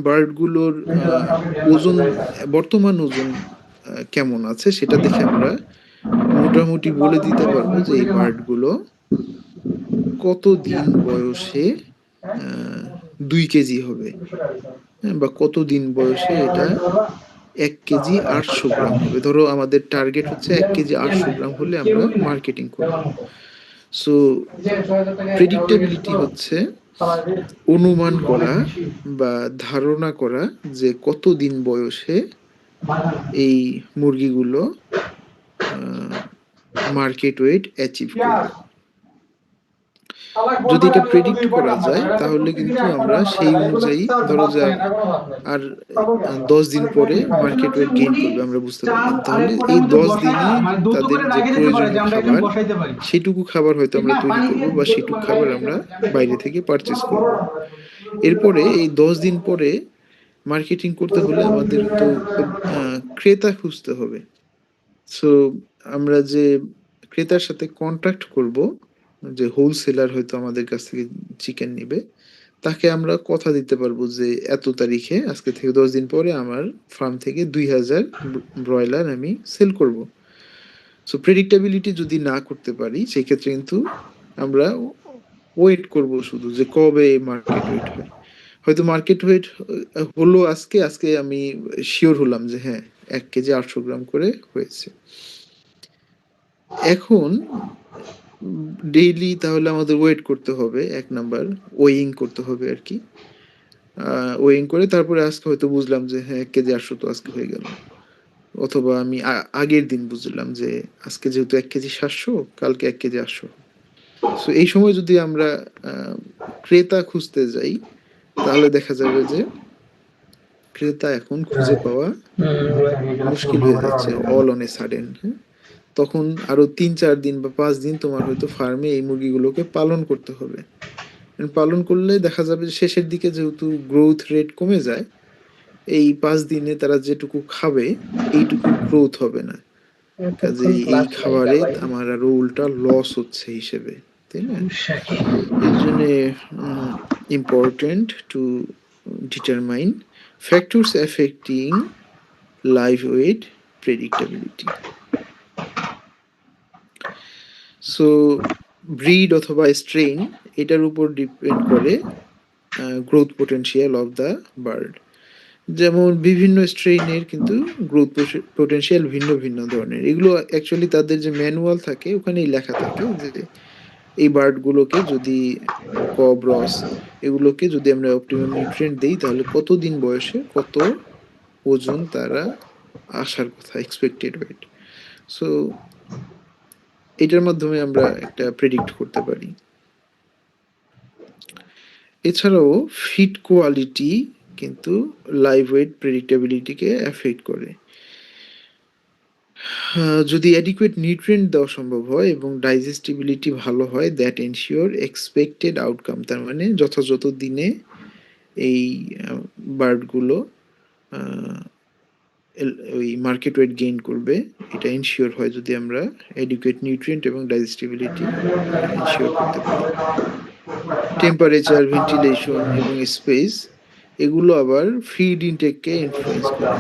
বার্ডগুলোর ওজন, বর্তমান ওজন কেমন আছে সেটা দেখে আমরা মোটামুটি বলে দিতে পারবো যে এই বার্ডগুলো কতদিন বয়সে 2 কেজি হবে, বা কতদিন বয়সে এটা 1 কেজি 800 গ্রাম হবে। ধরো আমাদের টার্গেট হচ্ছে 1 কেজি 800 গ্রাম হলে আমরা মার্কেটিং করব। সো প্রেডিক্টেবিলিটি হচ্ছে অনুমান করা বা ধারণা করা যে কতদিন বয়সে এই মুরগিগুলো মার্কেট ওয়েট অ্যাচিভ করবে। যদি এটা প্রেডিক্ট করা যায় তাহলে কিন্তু আমরা সেই অনুযায়ী ধরো যে আর 10 দিন পরে মার্কেট ওয়েট গেইন করবে আমরা বুঝতে পারলাম, তাহলে এই 10 দিনে তাদের যে প্রয়োজনীয় খাবার সেটুকু খাবার হয়তো আমরা তৈরি করব বা সেটুকু খাবার আমরা বাইরে থেকে পারচেস করব। এরপরে এই 10 দিন পরে মার্কেটিং করতে হলে আমাদের তো ক্রেতা খুঁজতে হবে। সো আমরা যে ক্রেতার সাথে কন্ট্রাক্ট করব, যে হোলসেলার হয়তো আমাদের কাছ থেকে চিকেন নিবে, তাকে আমরা কথা দিতে পারবো যে এত তারিখে আজকে থেকে 10 দিন পরে আমার ফার্ম থেকে 2000 ব্রয়লার আমি সেল করব। সো প্রেডিক্টেবিলিটি যদি না করতে পারি সেক্ষেত্রে কিন্তু আমরা ওয়েট করব শুধু যে কবে মার্কেট ওয়েট হয়। হয়তো মার্কেট ওয়েট হলো আজকে আজকে আমি শিওর হলাম যে হ্যাঁ 1 কেজি 800 গ্রাম করে হয়েছে। এখন ডেইলি তাহলে আমাদের ওয়েট করতে হবে, 1 নাম্বার ওয়েইং করতে হবে আর কি। ওয়েইং করে তারপরে আজকে হয়তো বুঝলাম যে হ্যাঁ 1 কেজি 800 তো আজকে হয়ে গেল। অথবা আমি আগের দিন বুঝলাম যে আজকে যেহেতু 1 কেজি 700 কালকে 1 কেজি 800। সো এই সময় যদি আমরা ক্রেতা খুঁজতে যাই তাহলে দেখা যাবে যে ক্রেতা এখন খুঁজে পাওয়া মুশকিল হয়ে যাচ্ছে অল অন এ সাডেন। হ্যাঁ, তখন আরো 3-4 দিন বা 5 দিন তোমার হয়তো ফার্মে এই মুরগিগুলোকে পালন করতে হবে। পালন করলে দেখা যাবে যে শেষের দিকে যেহেতু গ্রোথ রেট কমে যায়, এই 5 দিনে তারা যেটুকু খাবে এইটুকু গ্রোথ হবে না। কাজেই এই খাবারে আমার আরো উল্টা লস হচ্ছে হিসেবে, তাই না? এর জন্য important to determine factors affecting live weight predictability. So breed অথবা স্ট্রেইন এটার উপর ডিপেন্ড করে growth potential of the bird. যেমন বিভিন্ন স্ট্রেইনের কিন্তু গ্রোথ পোটেনশিয়াল ভিন্ন ভিন্ন ধরনের। এগুলো অ্যাকচুয়ালি তাদের যে ম্যানুয়াল থাকে ওখানেই লেখা থাকে যে এই বার্ডগুলোকে যদি কব রস এগুলোকে যদি আমরা অপটিমাম নিউট্রিয়েন্ট দিই তাহলে কতদিন বয়সে কত ওজন তারা আসার কথা, এক্সপেক্টেড ওয়েট। সো এটার মাধ্যমে আমরা একটা প্রেডিক্ট করতে পারি। এছাড়াও ফিড কোয়ালিটি কিন্তু লাইভ ওয়েট প্রেডিক্টেবিলিটিকে এফেক্ট করে। যদি অ্যাডিকুয়েট নিউট্রিয়েন্ট দেওয়া সম্ভব হয় এবং ডাইজেস্টিবিলিটি ভালো হয়, দ্যাট এনশিওর এক্সপেক্টেড আউটকাম। তার মানে যথাযথ দিনে এই বার্ডগুলো ওই মার্কেট ওয়েট গেইন করবে, এটা এনশিওর হয় যদি আমরা অ্যাডিকুয়েট নিউট্রিয়েন্ট এবং ডাইজেস্টিবিলিটি এনশিওর করতে পারি। টেম্পারেচার, ভেন্টিলেশন এবং স্পেস এগুলো আবার ফিড ইনটেককে ইনফ্লুয়েন্স করে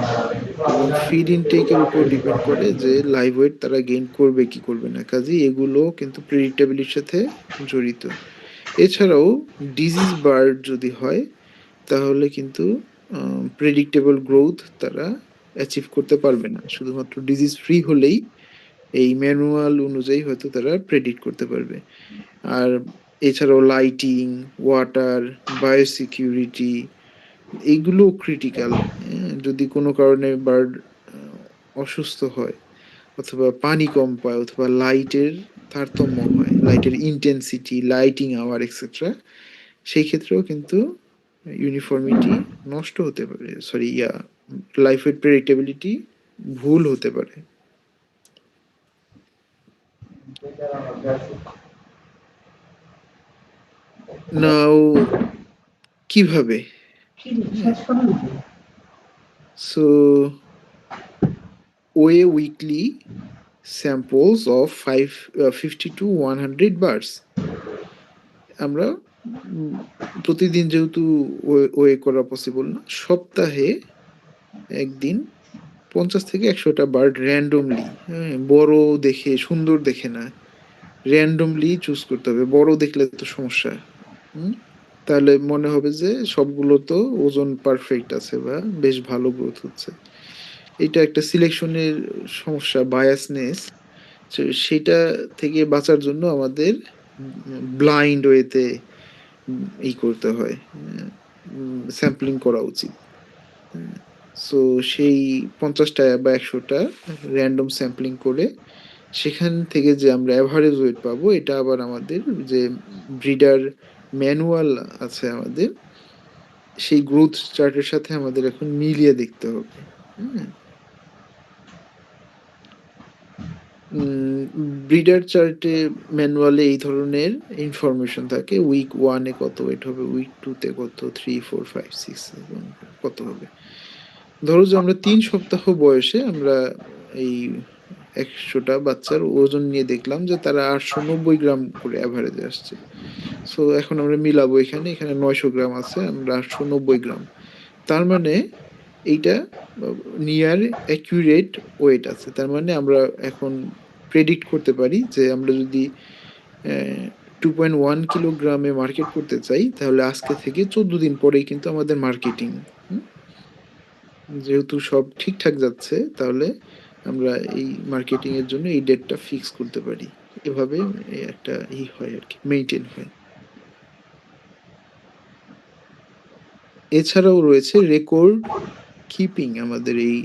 এবং ফিড ইনটেকের উপর ডিপেন্ড করে যে লাইভ ওয়েট তারা গেইন করবে কি করবে না। কাজেই এগুলো কিন্তু প্রেডিক্টেবিলিটির সাথে জড়িত। এছাড়াও ডিজিজ বার্ড যদি হয় তাহলে কিন্তু প্রেডিক্টেবল গ্রোথ তারা অ্যাচিভ করতে পারবে না। শুধুমাত্র ডিজিজ ফ্রি হলেই এই ম্যানুয়াল অনুযায়ী হয়তো তারা প্রেডিক্ট করতে পারবে। আর এছাড়াও লাইটিং, ওয়াটার, বায়োসিকিউরিটি এইগুলো ক্রিটিক্যাল। যদি কোনো কারণে বার্ড অসুস্থ হয় অথবা পানি কম পায় অথবা লাইটের তারতম্য হয়, লাইটের ইন্টেন্সিটি, লাইটিং আওয়ার এক্সেট্রা, সেই ক্ষেত্রেও কিন্তু ইউনিফর্মিটি নষ্ট হতে পারে, লাইফ ওয়েট প্রেডিক্টেবিলিটি ভুল হতে পারে। নাও কিভাবে? So weigh weekly samples of 50 to 100 birds. আমরা প্রতিদিন যেহেতু ওয়ে করা পসিবল না, সপ্তাহে একদিন 50 থেকে 100টা বার্ড র্যান্ডমলি, বড় দেখে সুন্দর দেখে না, র্যান্ডমলি চুজ করতে হবে। বড় দেখলে তো সমস্যা, তাহলে মনে হবে যে সবগুলো তো ওজন পারফেক্ট আছে বা বেশ ভালো গ্রোথ হচ্ছে। এটা একটা সিলেকশনের সমস্যা, বায়াসনেস। সেটা থেকে বাঁচার জন্য আমাদের ব্লাইন্ড ওয়েতে করতে হয়, স্যাম্পলিং করা উচিত। সো সেই 50টা বা 100টা র্যান্ডম স্যাম্পলিং করে সেখান থেকে যে আমরা অ্যাভারেজ ওয়েট পাবো, এটা আবার আমাদের যে ব্রিডার ম্যানুয়াল আছে আমাদের, সেই গ্রোথ চার্টের সাথে আমাদের এখন মিলিয়ে দেখতে হবে। ব্রিডার চার্টে ম্যানুয়ালে এই ধরনের ইনফরমেশন থাকে, উইক 1-এ কত ওয়েট হবে, উইক 2-তে কত, 3, 4, 5, 6 কত হবে। ধরো যে আমরা 3 সপ্তাহ বয়সে আমরা এই 100টা বাচ্চার ওজন নিয়ে দেখলাম যে তারা 890 গ্রাম করে অ্যাভারেজে আসছে। সো এখন আমরা মিলাবো, এখানে 900 গ্রাম আছে, আমরা 890 গ্রাম। তার মানে এইটা নিয়ার অ্যাকুরেট ওয়েট আছে। তার মানে আমরা এখন প্রেডিক্ট করতে পারি যে আমরা যদি 2.1 কিলোগ্রামে মার্কেট করতে চাই, তাহলে আজকে থেকে 14 দিন পরেই কিন্তু আমাদের মার্কেটিং। যেহেতু সব ঠিকঠাক যাচ্ছে, তাহলে আমরা এই মার্কেটিং এর জন্য এই ডেটটা ফিক্স করতে পারি। এভাবে একটা হয় আর কি, মেইনটেইন হয়। এছাড়াও রয়েছে রেকর্ড কিপিং, আমাদের এই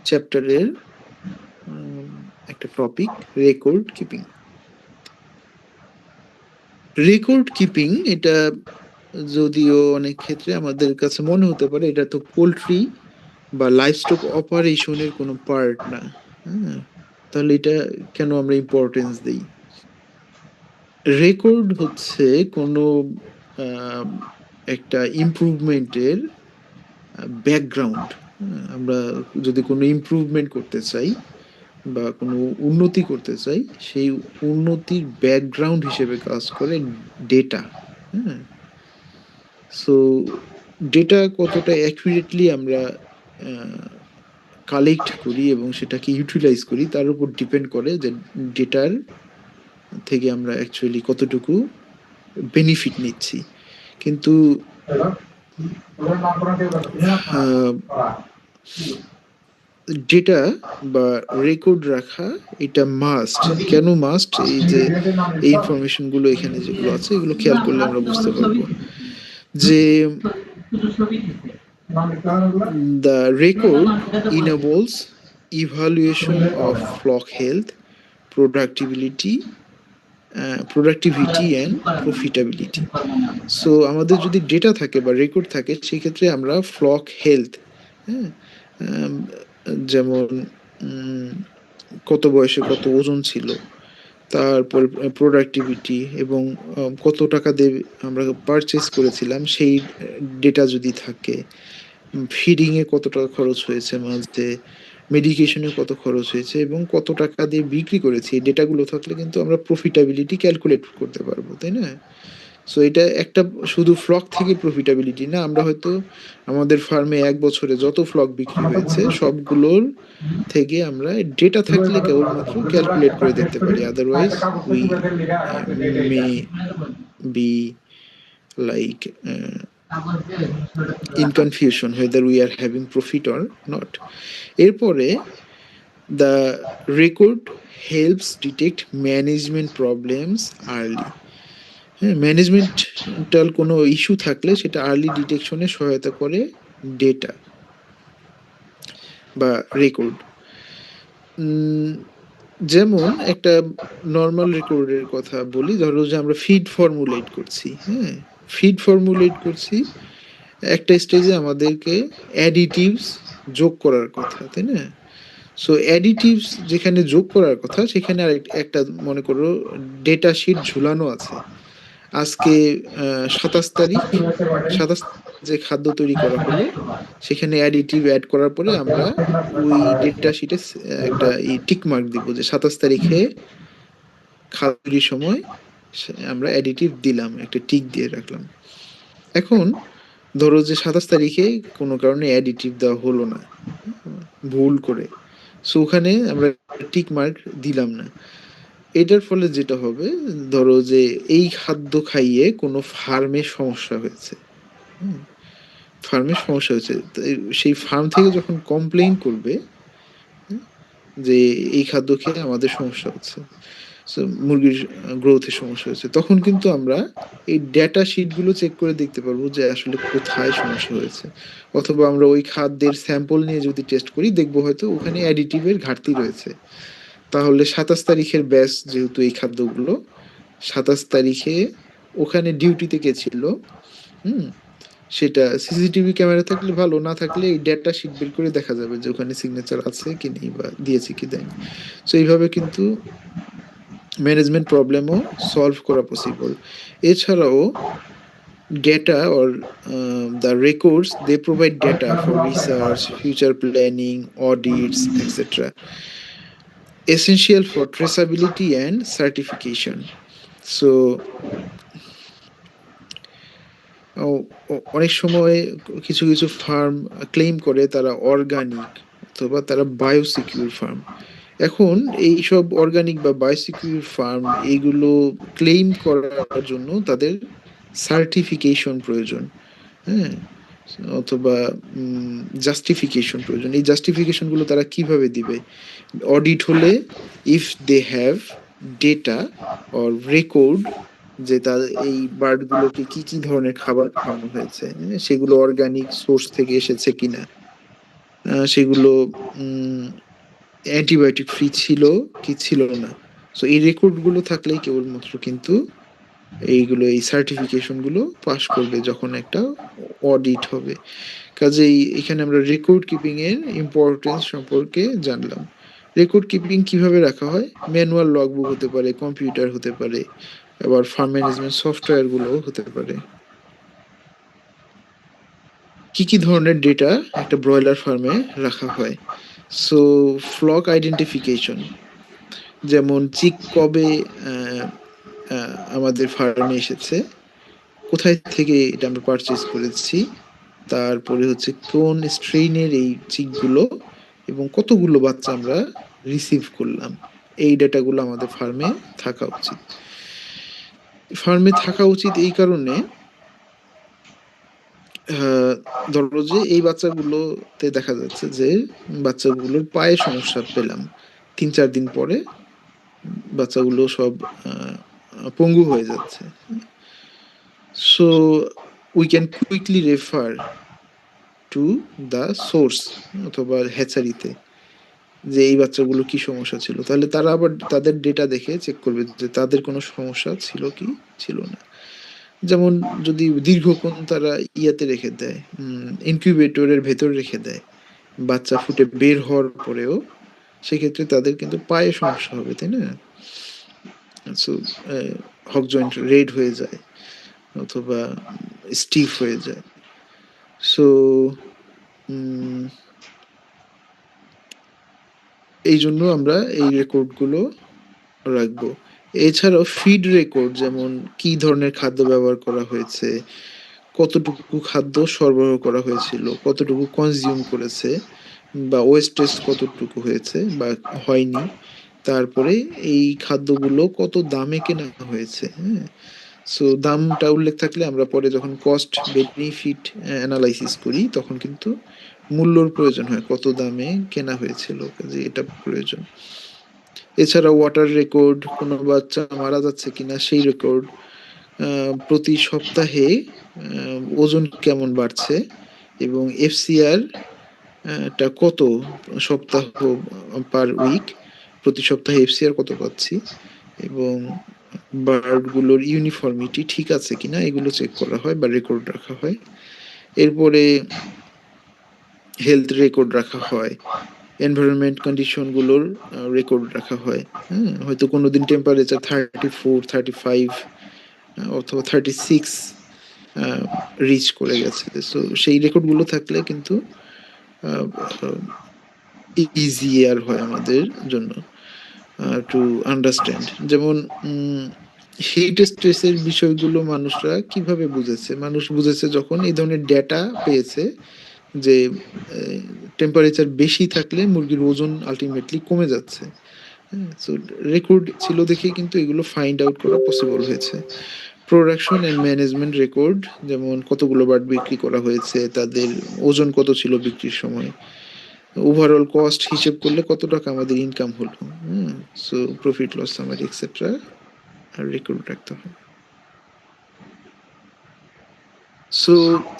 চ্যাপ্টারের একটা topic, record keeping. Record keeping এটা যদিও অনেক ক্ষেত্রে আমাদের কাছে মনে হতে পারে এটা তো পোলট্রি বা লাইভস্টক অপারেশনের কোনো পার্ট না, হ্যাঁ, তাহলে এটা কেন আমরা ইম্পর্টেন্স দিই? রেকর্ড হচ্ছে কোনো একটা ইমপ্রুভমেন্টের ব্যাকগ্রাউন্ড। আমরা যদি কোনো ইমপ্রুভমেন্ট করতে চাই বা কোনো উন্নতি করতে চাই, সেই উন্নতির ব্যাকগ্রাউন্ড হিসেবে কাজ করে ডেটা। হ্যাঁ, সো ডেটা কতটা অ্যাকুরেটলি আমরা কালেক্ট করি এবং সেটাকে ইউটিলাইজ করি, তার উপর ডিপেন্ড করে যে ডেটার থেকে আমরা অ্যাকচুয়ালি কতটুকু বেনিফিট নিচ্ছি। কিন্তু ডেটা বা রেকর্ড রাখা এটা মাস্ট। কেন মাস্ট? এই যে এই ইনফরমেশনগুলো এখানে যেগুলো আছে, এগুলো খেয়াল করলে আমরা বুঝতে পারবো যে the record enables evaluation of flock health, productivity and profitability. So আমাদের যদি ডেটা থাকে বা রেকর্ড থাকে, সেক্ষেত্রে আমরা ফ্লক হেলথ, হ্যাঁ, যেমন কত বয়সে কত ওজন ছিল, তারপর প্রোডাক্টিভিটি এবং কত টাকা দিয়ে আমরা পারচেস করেছিলাম সেই ডেটা যদি থাকে, ফিডিংয়ে কত টাকা খরচ হয়েছে মাঝে, মেডিকেশনে কত খরচ হয়েছে এবং কত টাকা দিয়ে বিক্রি করেছি, এই ডেটাগুলো থাকলে কিন্তু আমরা প্রফিটাবিলিটি ক্যালকুলেট করতে পারবো, তাই না? সো এটা একটা শুধু ফ্লক থেকে প্রফিটাবিলিটি না, আমরা হয়তো আমাদের ফার্মে 1 বছরে যত ফ্লক বিক্রি হয়েছে সবগুলোর থেকে আমরা ডেটা থাকলে কেবলমাত্র ক্যালকুলেট করে দেখতে পারি। Otherwise we may be like in confusion whether we are having profit or not. এরপরে the record helps detect management problems early. হ্যাঁ, ম্যানেজমেন্টাল কোনো ইস্যু থাকলে সেটা আর্লি ডিটেকশনে সহায়তা করে ডেটা বা রেকর্ড। যেমন একটা নর্মাল রেকর্ডের কথা বলি, ধরো যে আমরা ফিড ফর্মুলেট করছি, হ্যাঁ, ফিড ফর্মুলেট করছি, একটা স্টেজে আমাদেরকে অ্যাডিটিভস যোগ করার কথা, তাই না? সো অ্যাডিটিভস যেখানে যোগ করার কথা, সেখানে আর একটা মনে করো ডেটা শিট ঝুলানো আছে। আজকে 27 তারিখ, 27 যে খাদ্য তৈরি করা হলো, সেখানে অ্যাডিটিভ অ্যাড করার পরে আমরা ওই ডেটা শিটে একটা টিক মার্ক দিব যে 27 তারিখে খাদ্য তৈরির সময় আমরা অ্যাডিটিভ দিলাম, একটা টিক দিয়ে রাখলাম। এখন ধরো যে 27 তারিখে কোনো কারণে অ্যাডিটিভ দেওয়া হলো না, ভুল করে, সো ওখানে আমরা টিক মার্ক দিলাম না। এটার ফলে যেটা হবে, ধরো যে এই খাদ্য খাইয়ে কোনো ফার্মে সমস্যা হয়েছে, ফার্মে সমস্যা হয়েছে, সেই ফার্ম থেকে যখন কমপ্লেইন করবে, যে এই খাদ্য খেয়ে আমাদের সমস্যা হচ্ছে, সো মুরগির গ্রোথের সমস্যা হয়েছে, তখন কিন্তু আমরা এই ডেটা শিটগুলো চেক করে দেখতে পারবো যে আসলে কোথায় সমস্যা হয়েছে। অথবা আমরা ওই খাদ্যের স্যাম্পল নিয়ে যদি টেস্ট করি, দেখবো হয়তো ওখানে অ্যাডিটিভের ঘাটতি রয়েছে। তাহলে 27 তারিখের ব্যাচ যেহেতু এই খাদ্যগুলো, 27 তারিখে ওখানে ডিউটিতে কে ছিল, হুম, সেটা সিসিটিভি ক্যামেরা থাকলে ভালো, না থাকলে এই ডেটা শিট বের করে দেখা যাবে যে ওখানে সিগনেচার আছে কি নেই বা দিয়েছে কি দেয়নি। সো এইভাবে কিন্তু ম্যানেজমেন্ট প্রবলেমও সলভ করা পসিবল। এছাড়াও data or the records, they provide data for research, future planning, audits, etc. Essential for traceability and certification. So অনেক সময় কিছু কিছু ফার্ম ক্লেম করে তারা অর্গানিক অথবা তারা বায়োসিকিউর ফার্ম। এখন এইসব অর্গানিক বা বায়োসিকিউর ফার্ম এইগুলো ক্লেম করার জন্য তাদের সার্টিফিকেশন প্রয়োজন, হ্যাঁ, অথবা জাস্টিফিকেশন প্রয়োজন। এই জাস্টিফিকেশনগুলো তারা কিভাবে দিবে? অডিট হলে if they have data or record যে তার এই বার্ডগুলোকে কি কি ধরনের খাবার খাওয়ানো হয়েছে, হ্যাঁ, সেগুলো অর্গানিক সোর্স থেকে এসেছে কিনা, সেগুলো অ্যান্টিবায়োটিক ফ্রি ছিল কি ছিল না। সো এই রেকর্ডগুলো থাকলেই কেবলমাত্র কিন্তু এইগুলো এই সার্টিফিকেশনগুলো পাস করবে যখন একটা অডিট হবে। কাজেই এখানে আমরা রেকর্ড কিপিং এর ইম্পর্টেন্স সম্পর্কে জানলাম। রেকর্ড কিপিং কিভাবে রাখা হয়? ম্যানুয়াল লগবুক হতে পারে, কম্পিউটার হতে পারে, আবার ফার্ম ম্যানেজমেন্ট সফটওয়্যার গুলোও হতে পারে। কি কি ধরনের ডেটা একটা ব্রয়লার ফার্মে রাখা হয়? সো ফ্লক আইডেন্টিফিকেশন, যেমন চিক কবে আমাদের ফার্মে এসেছে, কোথায় থেকে এটা আমরা পারচেজ করেছি, তারপরে হচ্ছে কোন স্ট্রেইনের এই চিকগুলো এবং কতগুলো বাচ্চা আমরা রিসিভ করলাম। এই ডেটাগুলো আমাদের ফার্মে থাকা উচিত। ফার্মে থাকা উচিত এই কারণে, ধরো যে এই বাচ্চাগুলোতে দেখা যাচ্ছে যে বাচ্চাগুলোর পায়ে সমস্যা পেলাম, 3-4 দিন পরে বাচ্চাগুলো সব পঙ্গু হয়ে যাচ্ছে। So we can quickly refer to the source অথবা হ্যাচারিতে যে এই বাচ্চাগুলো কি সমস্যা ছিল, তাহলে তারা আবার তাদের ডেটা দেখে চেক করবে যে তাদের কোনো সমস্যা ছিল কি ছিল না। যেমন যদি দীর্ঘক্ষণ তারা ইয়াতে রেখে দেয়, ইনকিউবেটরের ভেতর রেখে দেয়, বাচ্চা ফুটে বের হওয়ার পরেও, সেক্ষেত্রে তাদের কিন্তু পায়ে সমস্যা হবে, তাই না? সো হক জয়েন্ট রেড হয়ে যায় অথবা স্টিফ হয়ে যায়। সো এই জন্য আমরা এই রেকর্ডগুলো রাখবো। এছাড়াও ফিড রেকর্ড, যেমন কি ধরনের খাদ্য ব্যবহার করা হয়েছে, কতটুকু খাদ্য সরবরাহ করা হয়েছিল, কতটুকু কনজিউম করেছে, বা ওয়েস্টেজ কতটুকু হয়েছে বা হয়নি, তারপরে এই খাদ্যগুলো কত দামে কেনা হয়েছে, হ্যাঁ। সো দামটা উল্লেখ থাকলে আমরা পরে যখন কস্ট বেনিফিট অ্যানালাইসিস করি তখন কিন্তু মূল্যর প্রয়োজন হয়, কত দামে কেনা হয়েছিল, কাজে এটা প্রয়োজন। এছাড়া ওয়াটার রেকর্ড, কোনো বাচ্চা মারা যাচ্ছে কিনা সেই রেকর্ড, প্রতি সপ্তাহে ওজন কেমন বাড়ছে এবং এফসিআর টা কত সপ্তাহ পার উইক, প্রতি সপ্তাহে এফসিআর কত পাচ্ছি, এবং বার্ডগুলোর ইউনিফর্মিটি ঠিক আছে কিনা এগুলো চেক করা হয় বা রেকর্ড রাখা হয়। এরপরে হেলথ রেকর্ড রাখা হয়, এনভায়রনমেন্ট কন্ডিশনগুলোর রেকর্ড রাখা হয়, হ্যাঁ, হয়তো কোনো দিন টেম্পারেচার 34, 35 অথবা 36 রিচ করে গেছে। সো সেই রেকর্ডগুলো থাকলে কিন্তু ইজিয়ার হয় আমাদের জন্য টু আন্ডারস্ট্যান্ড। যেমন হিট স্ট্রেসের বিষয়গুলো মানুষরা কিভাবে বুঝেছে? মানুষ বুঝেছে যখন এই ধরনের ডেটা পেয়েছে যে টেম্পারেচার বেশি থাকলে মুরগির ওজন আলটিমেটলি কমে যাচ্ছে, হ্যাঁ। সো রেকর্ড ছিল দেখেই কিন্তু এগুলো ফাইন্ড আউট করা পসিবল হয়েছে। প্রোডাকশন অ্যান্ড ম্যানেজমেন্ট রেকর্ড, যেমন কতগুলো বার্ড বিক্রি করা হয়েছে, তাদের ওজন কত ছিল বিক্রির সময়, ওভারঅল কস্ট হিসেব করলে কত টাকা আমাদের ইনকাম হলো, so profit loss summary etcetera আর রেকর্ড রাখতে হবে। সো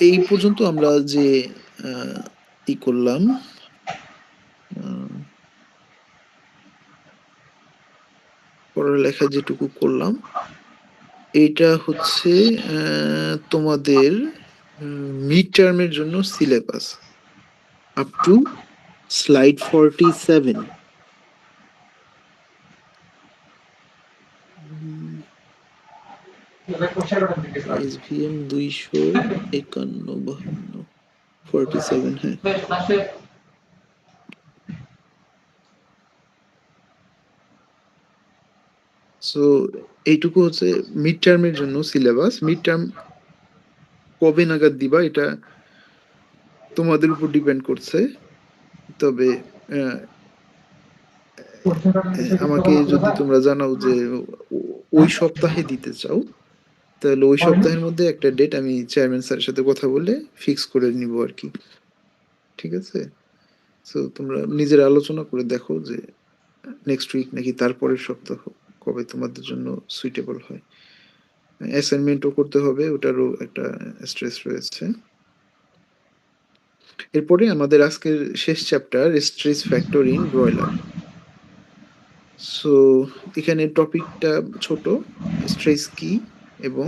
এই পর্যন্ত আমরা যে ই করলাম, পড়ালেখা যেটুকু করলাম, এইটা হচ্ছে তোমাদের মিড টার্মের জন্য সিলেবাস আপ টু স্লাইড 47। এসভিএম 251 47, হ্যাঁ। সো এইটুকু হচ্ছে মিড টার্মের জন্য সিলেবাস। মিড টার্ম কবে নাগাদ দিবা এটা তোমাদের উপর ডিপেন্ড করছে, তবে আমাকে যদি তোমরা জানাও যে ওই সপ্তাহে দিতে চাও, তাহলে ওই সপ্তাহের মধ্যে একটা ডেট আমি চেয়ারম্যান স্যারের সাথে কথা বলে ফিক্স করে নিব আর কি, ঠিক আছে? সো তোমরা নিজের আলোচনা করে দেখো যে নেক্সট উইক নাকি তারপরের সপ্তাহ কবে তোমাদের জন্য সুইটেবল হয়। অ্যাসাইনমেন্টও করতে হবে, ওটারও একটা স্ট্রেস রয়েছে। এরপরে আমাদের আজকের শেষ chapter, stress factor in broiler. So এখানে টপিকটা ছোট, স্ট্রেস কি এবং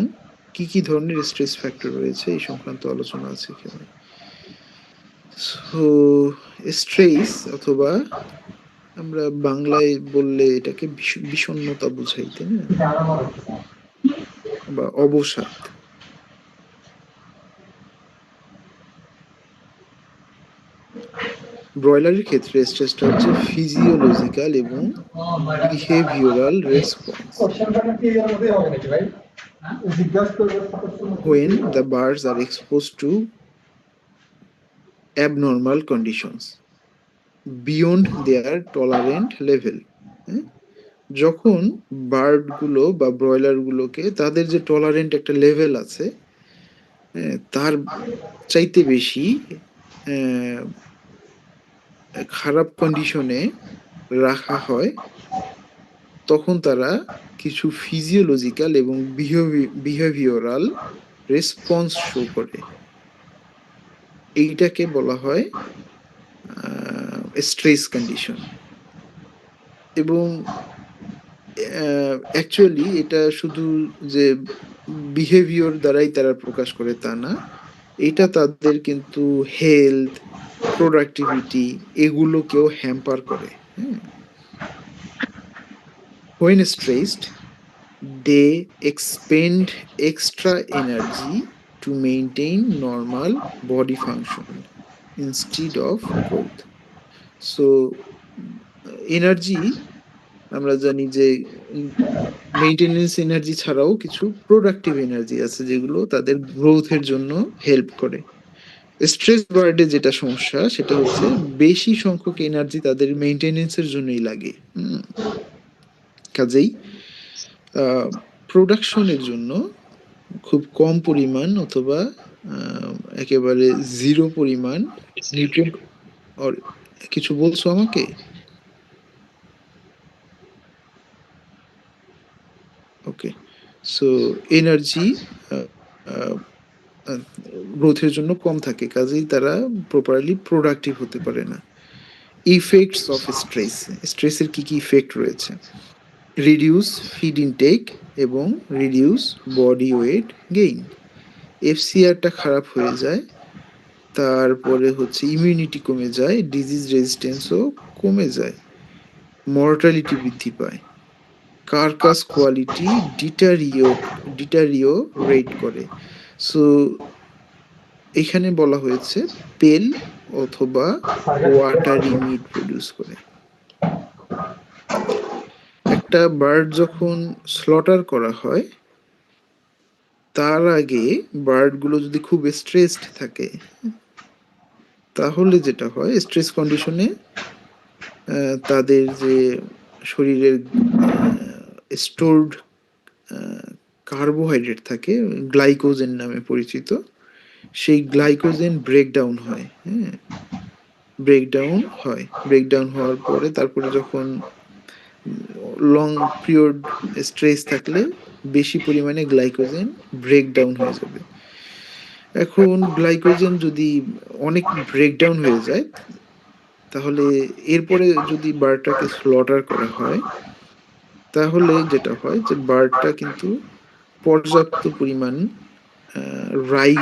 কি কি ধরনের স্ট্রেস ফ্যাক্টর রয়েছে এই সংক্রান্ত আলোচনা আছে এখানে। সো স্ট্রেস অথবা আমরা বাংলায় বললে এটাকে বিষণ্ণতা বুঝাই, তাই না, বা অবসাদ। ব্রয়লারের ক্ষেত্রে স্ট্রেসটা হচ্ছে ফিজিওলজিক্যাল এবং behavioural response when the birds are exposed to abnormal conditions beyond their tolerant level। যখন বার্ডগুলো বা ব্রয়লারগুলোকে তাদের যে টলারেন্ট একটা লেভেল আছে, তার চাইতে বেশি খারাপ কন্ডিশনে রাখা হয়, তখন তারা কিছু ফিজিওলজিক্যাল এবং বিহেভিওরাল রেসপন্স শো করে। এইটাকে বলা হয় স্ট্রেস কন্ডিশন। এবং অ্যাকচুয়ালি এটা শুধু যে বিহেভিয়র দ্বারাই তারা প্রকাশ করে তা না, এটা তাদের কিন্তু হেলথ, প্রোডাক্টিভিটি এগুলোকেও হ্যাম্পার করে। When stressed, they expend extra energy to maintain normal body function instead of growth. So energy আমরা জানি যে মেইনটেনেন্স এনার্জি ছাড়াও কিছু প্রোডাক্টিভ এনার্জি আছে যেগুলো তাদের গ্রোথের জন্য হেল্প করে। স্ট্রেস বার্ডে যেটা সমস্যা সেটা হচ্ছে বেশি সংখ্যক এনার্জি তাদের মেইনটেনেন্সের জন্যই লাগে। কাজেই প্রোডাকশনের জন্য খুব কম পরিমাণ অথবা একেবারে জিরো পরিমাণ নিউট্রিয়েন্ট। কিছু বলছো আমাকে? ওকে, সো এনার্জি গ্রোথের জন্য কম থাকে, কাজেই তারা প্রপারলি প্রোডাক্টিভ হতে পারে না। ইফেক্টস অফ স্ট্রেস, স্ট্রেসের কি কি ইফেক্ট রয়েছে? রিডিউস ফিড ইনটেক এবং রিডিউস বডি ওয়েট গেইন। এফসিআরটা খারাপ হয়ে যায়, তারপরে হচ্ছে ইমিউনিটি কমে যায়, ডিজিজ রেজিস্ট্যান্সও কমে যায়, মর্টালিটি বৃদ্ধি পায়, কার্কাস কোয়ালিটি ডিটারিওরেট করে। সো এখানে বলা হয়েছে পেল অথবা ওয়াটারি মিট প্রডিউস করে। একটা বার্ড যখন স্লটার করা হয় তার আগে বার্ডগুলো যদি খুব স্ট্রেসড থাকে, তাহলে যেটা হয় স্ট্রেস কন্ডিশনে তাদের যে শরীরের স্টোরড কার্বোহাইড্রেট থাকে, গ্লাইকোজেন নামে পরিচিত, সেই গ্লাইকোজেন ব্রেকডাউন হয়। ব্রেকডাউন হয়। ব্রেকডাউন হওয়ার পরে তারপরে যখন লং পিরিয়ড স্ট্রেস থাকলে বেশি পরিমাণে গ্লাইকোজেন ব্রেকডাউন হয়ে যাবে। এখন গ্লাইকোজেন যদি অনেক ব্রেকডাউন হয়ে যায়, তাহলে এরপরে যদি বার্ডটাকে স্লটার করা হয়, তাহলে যেটা হয় যে বার্ডটা কিন্তু পর্যাপ্ত পরিমাণ রাই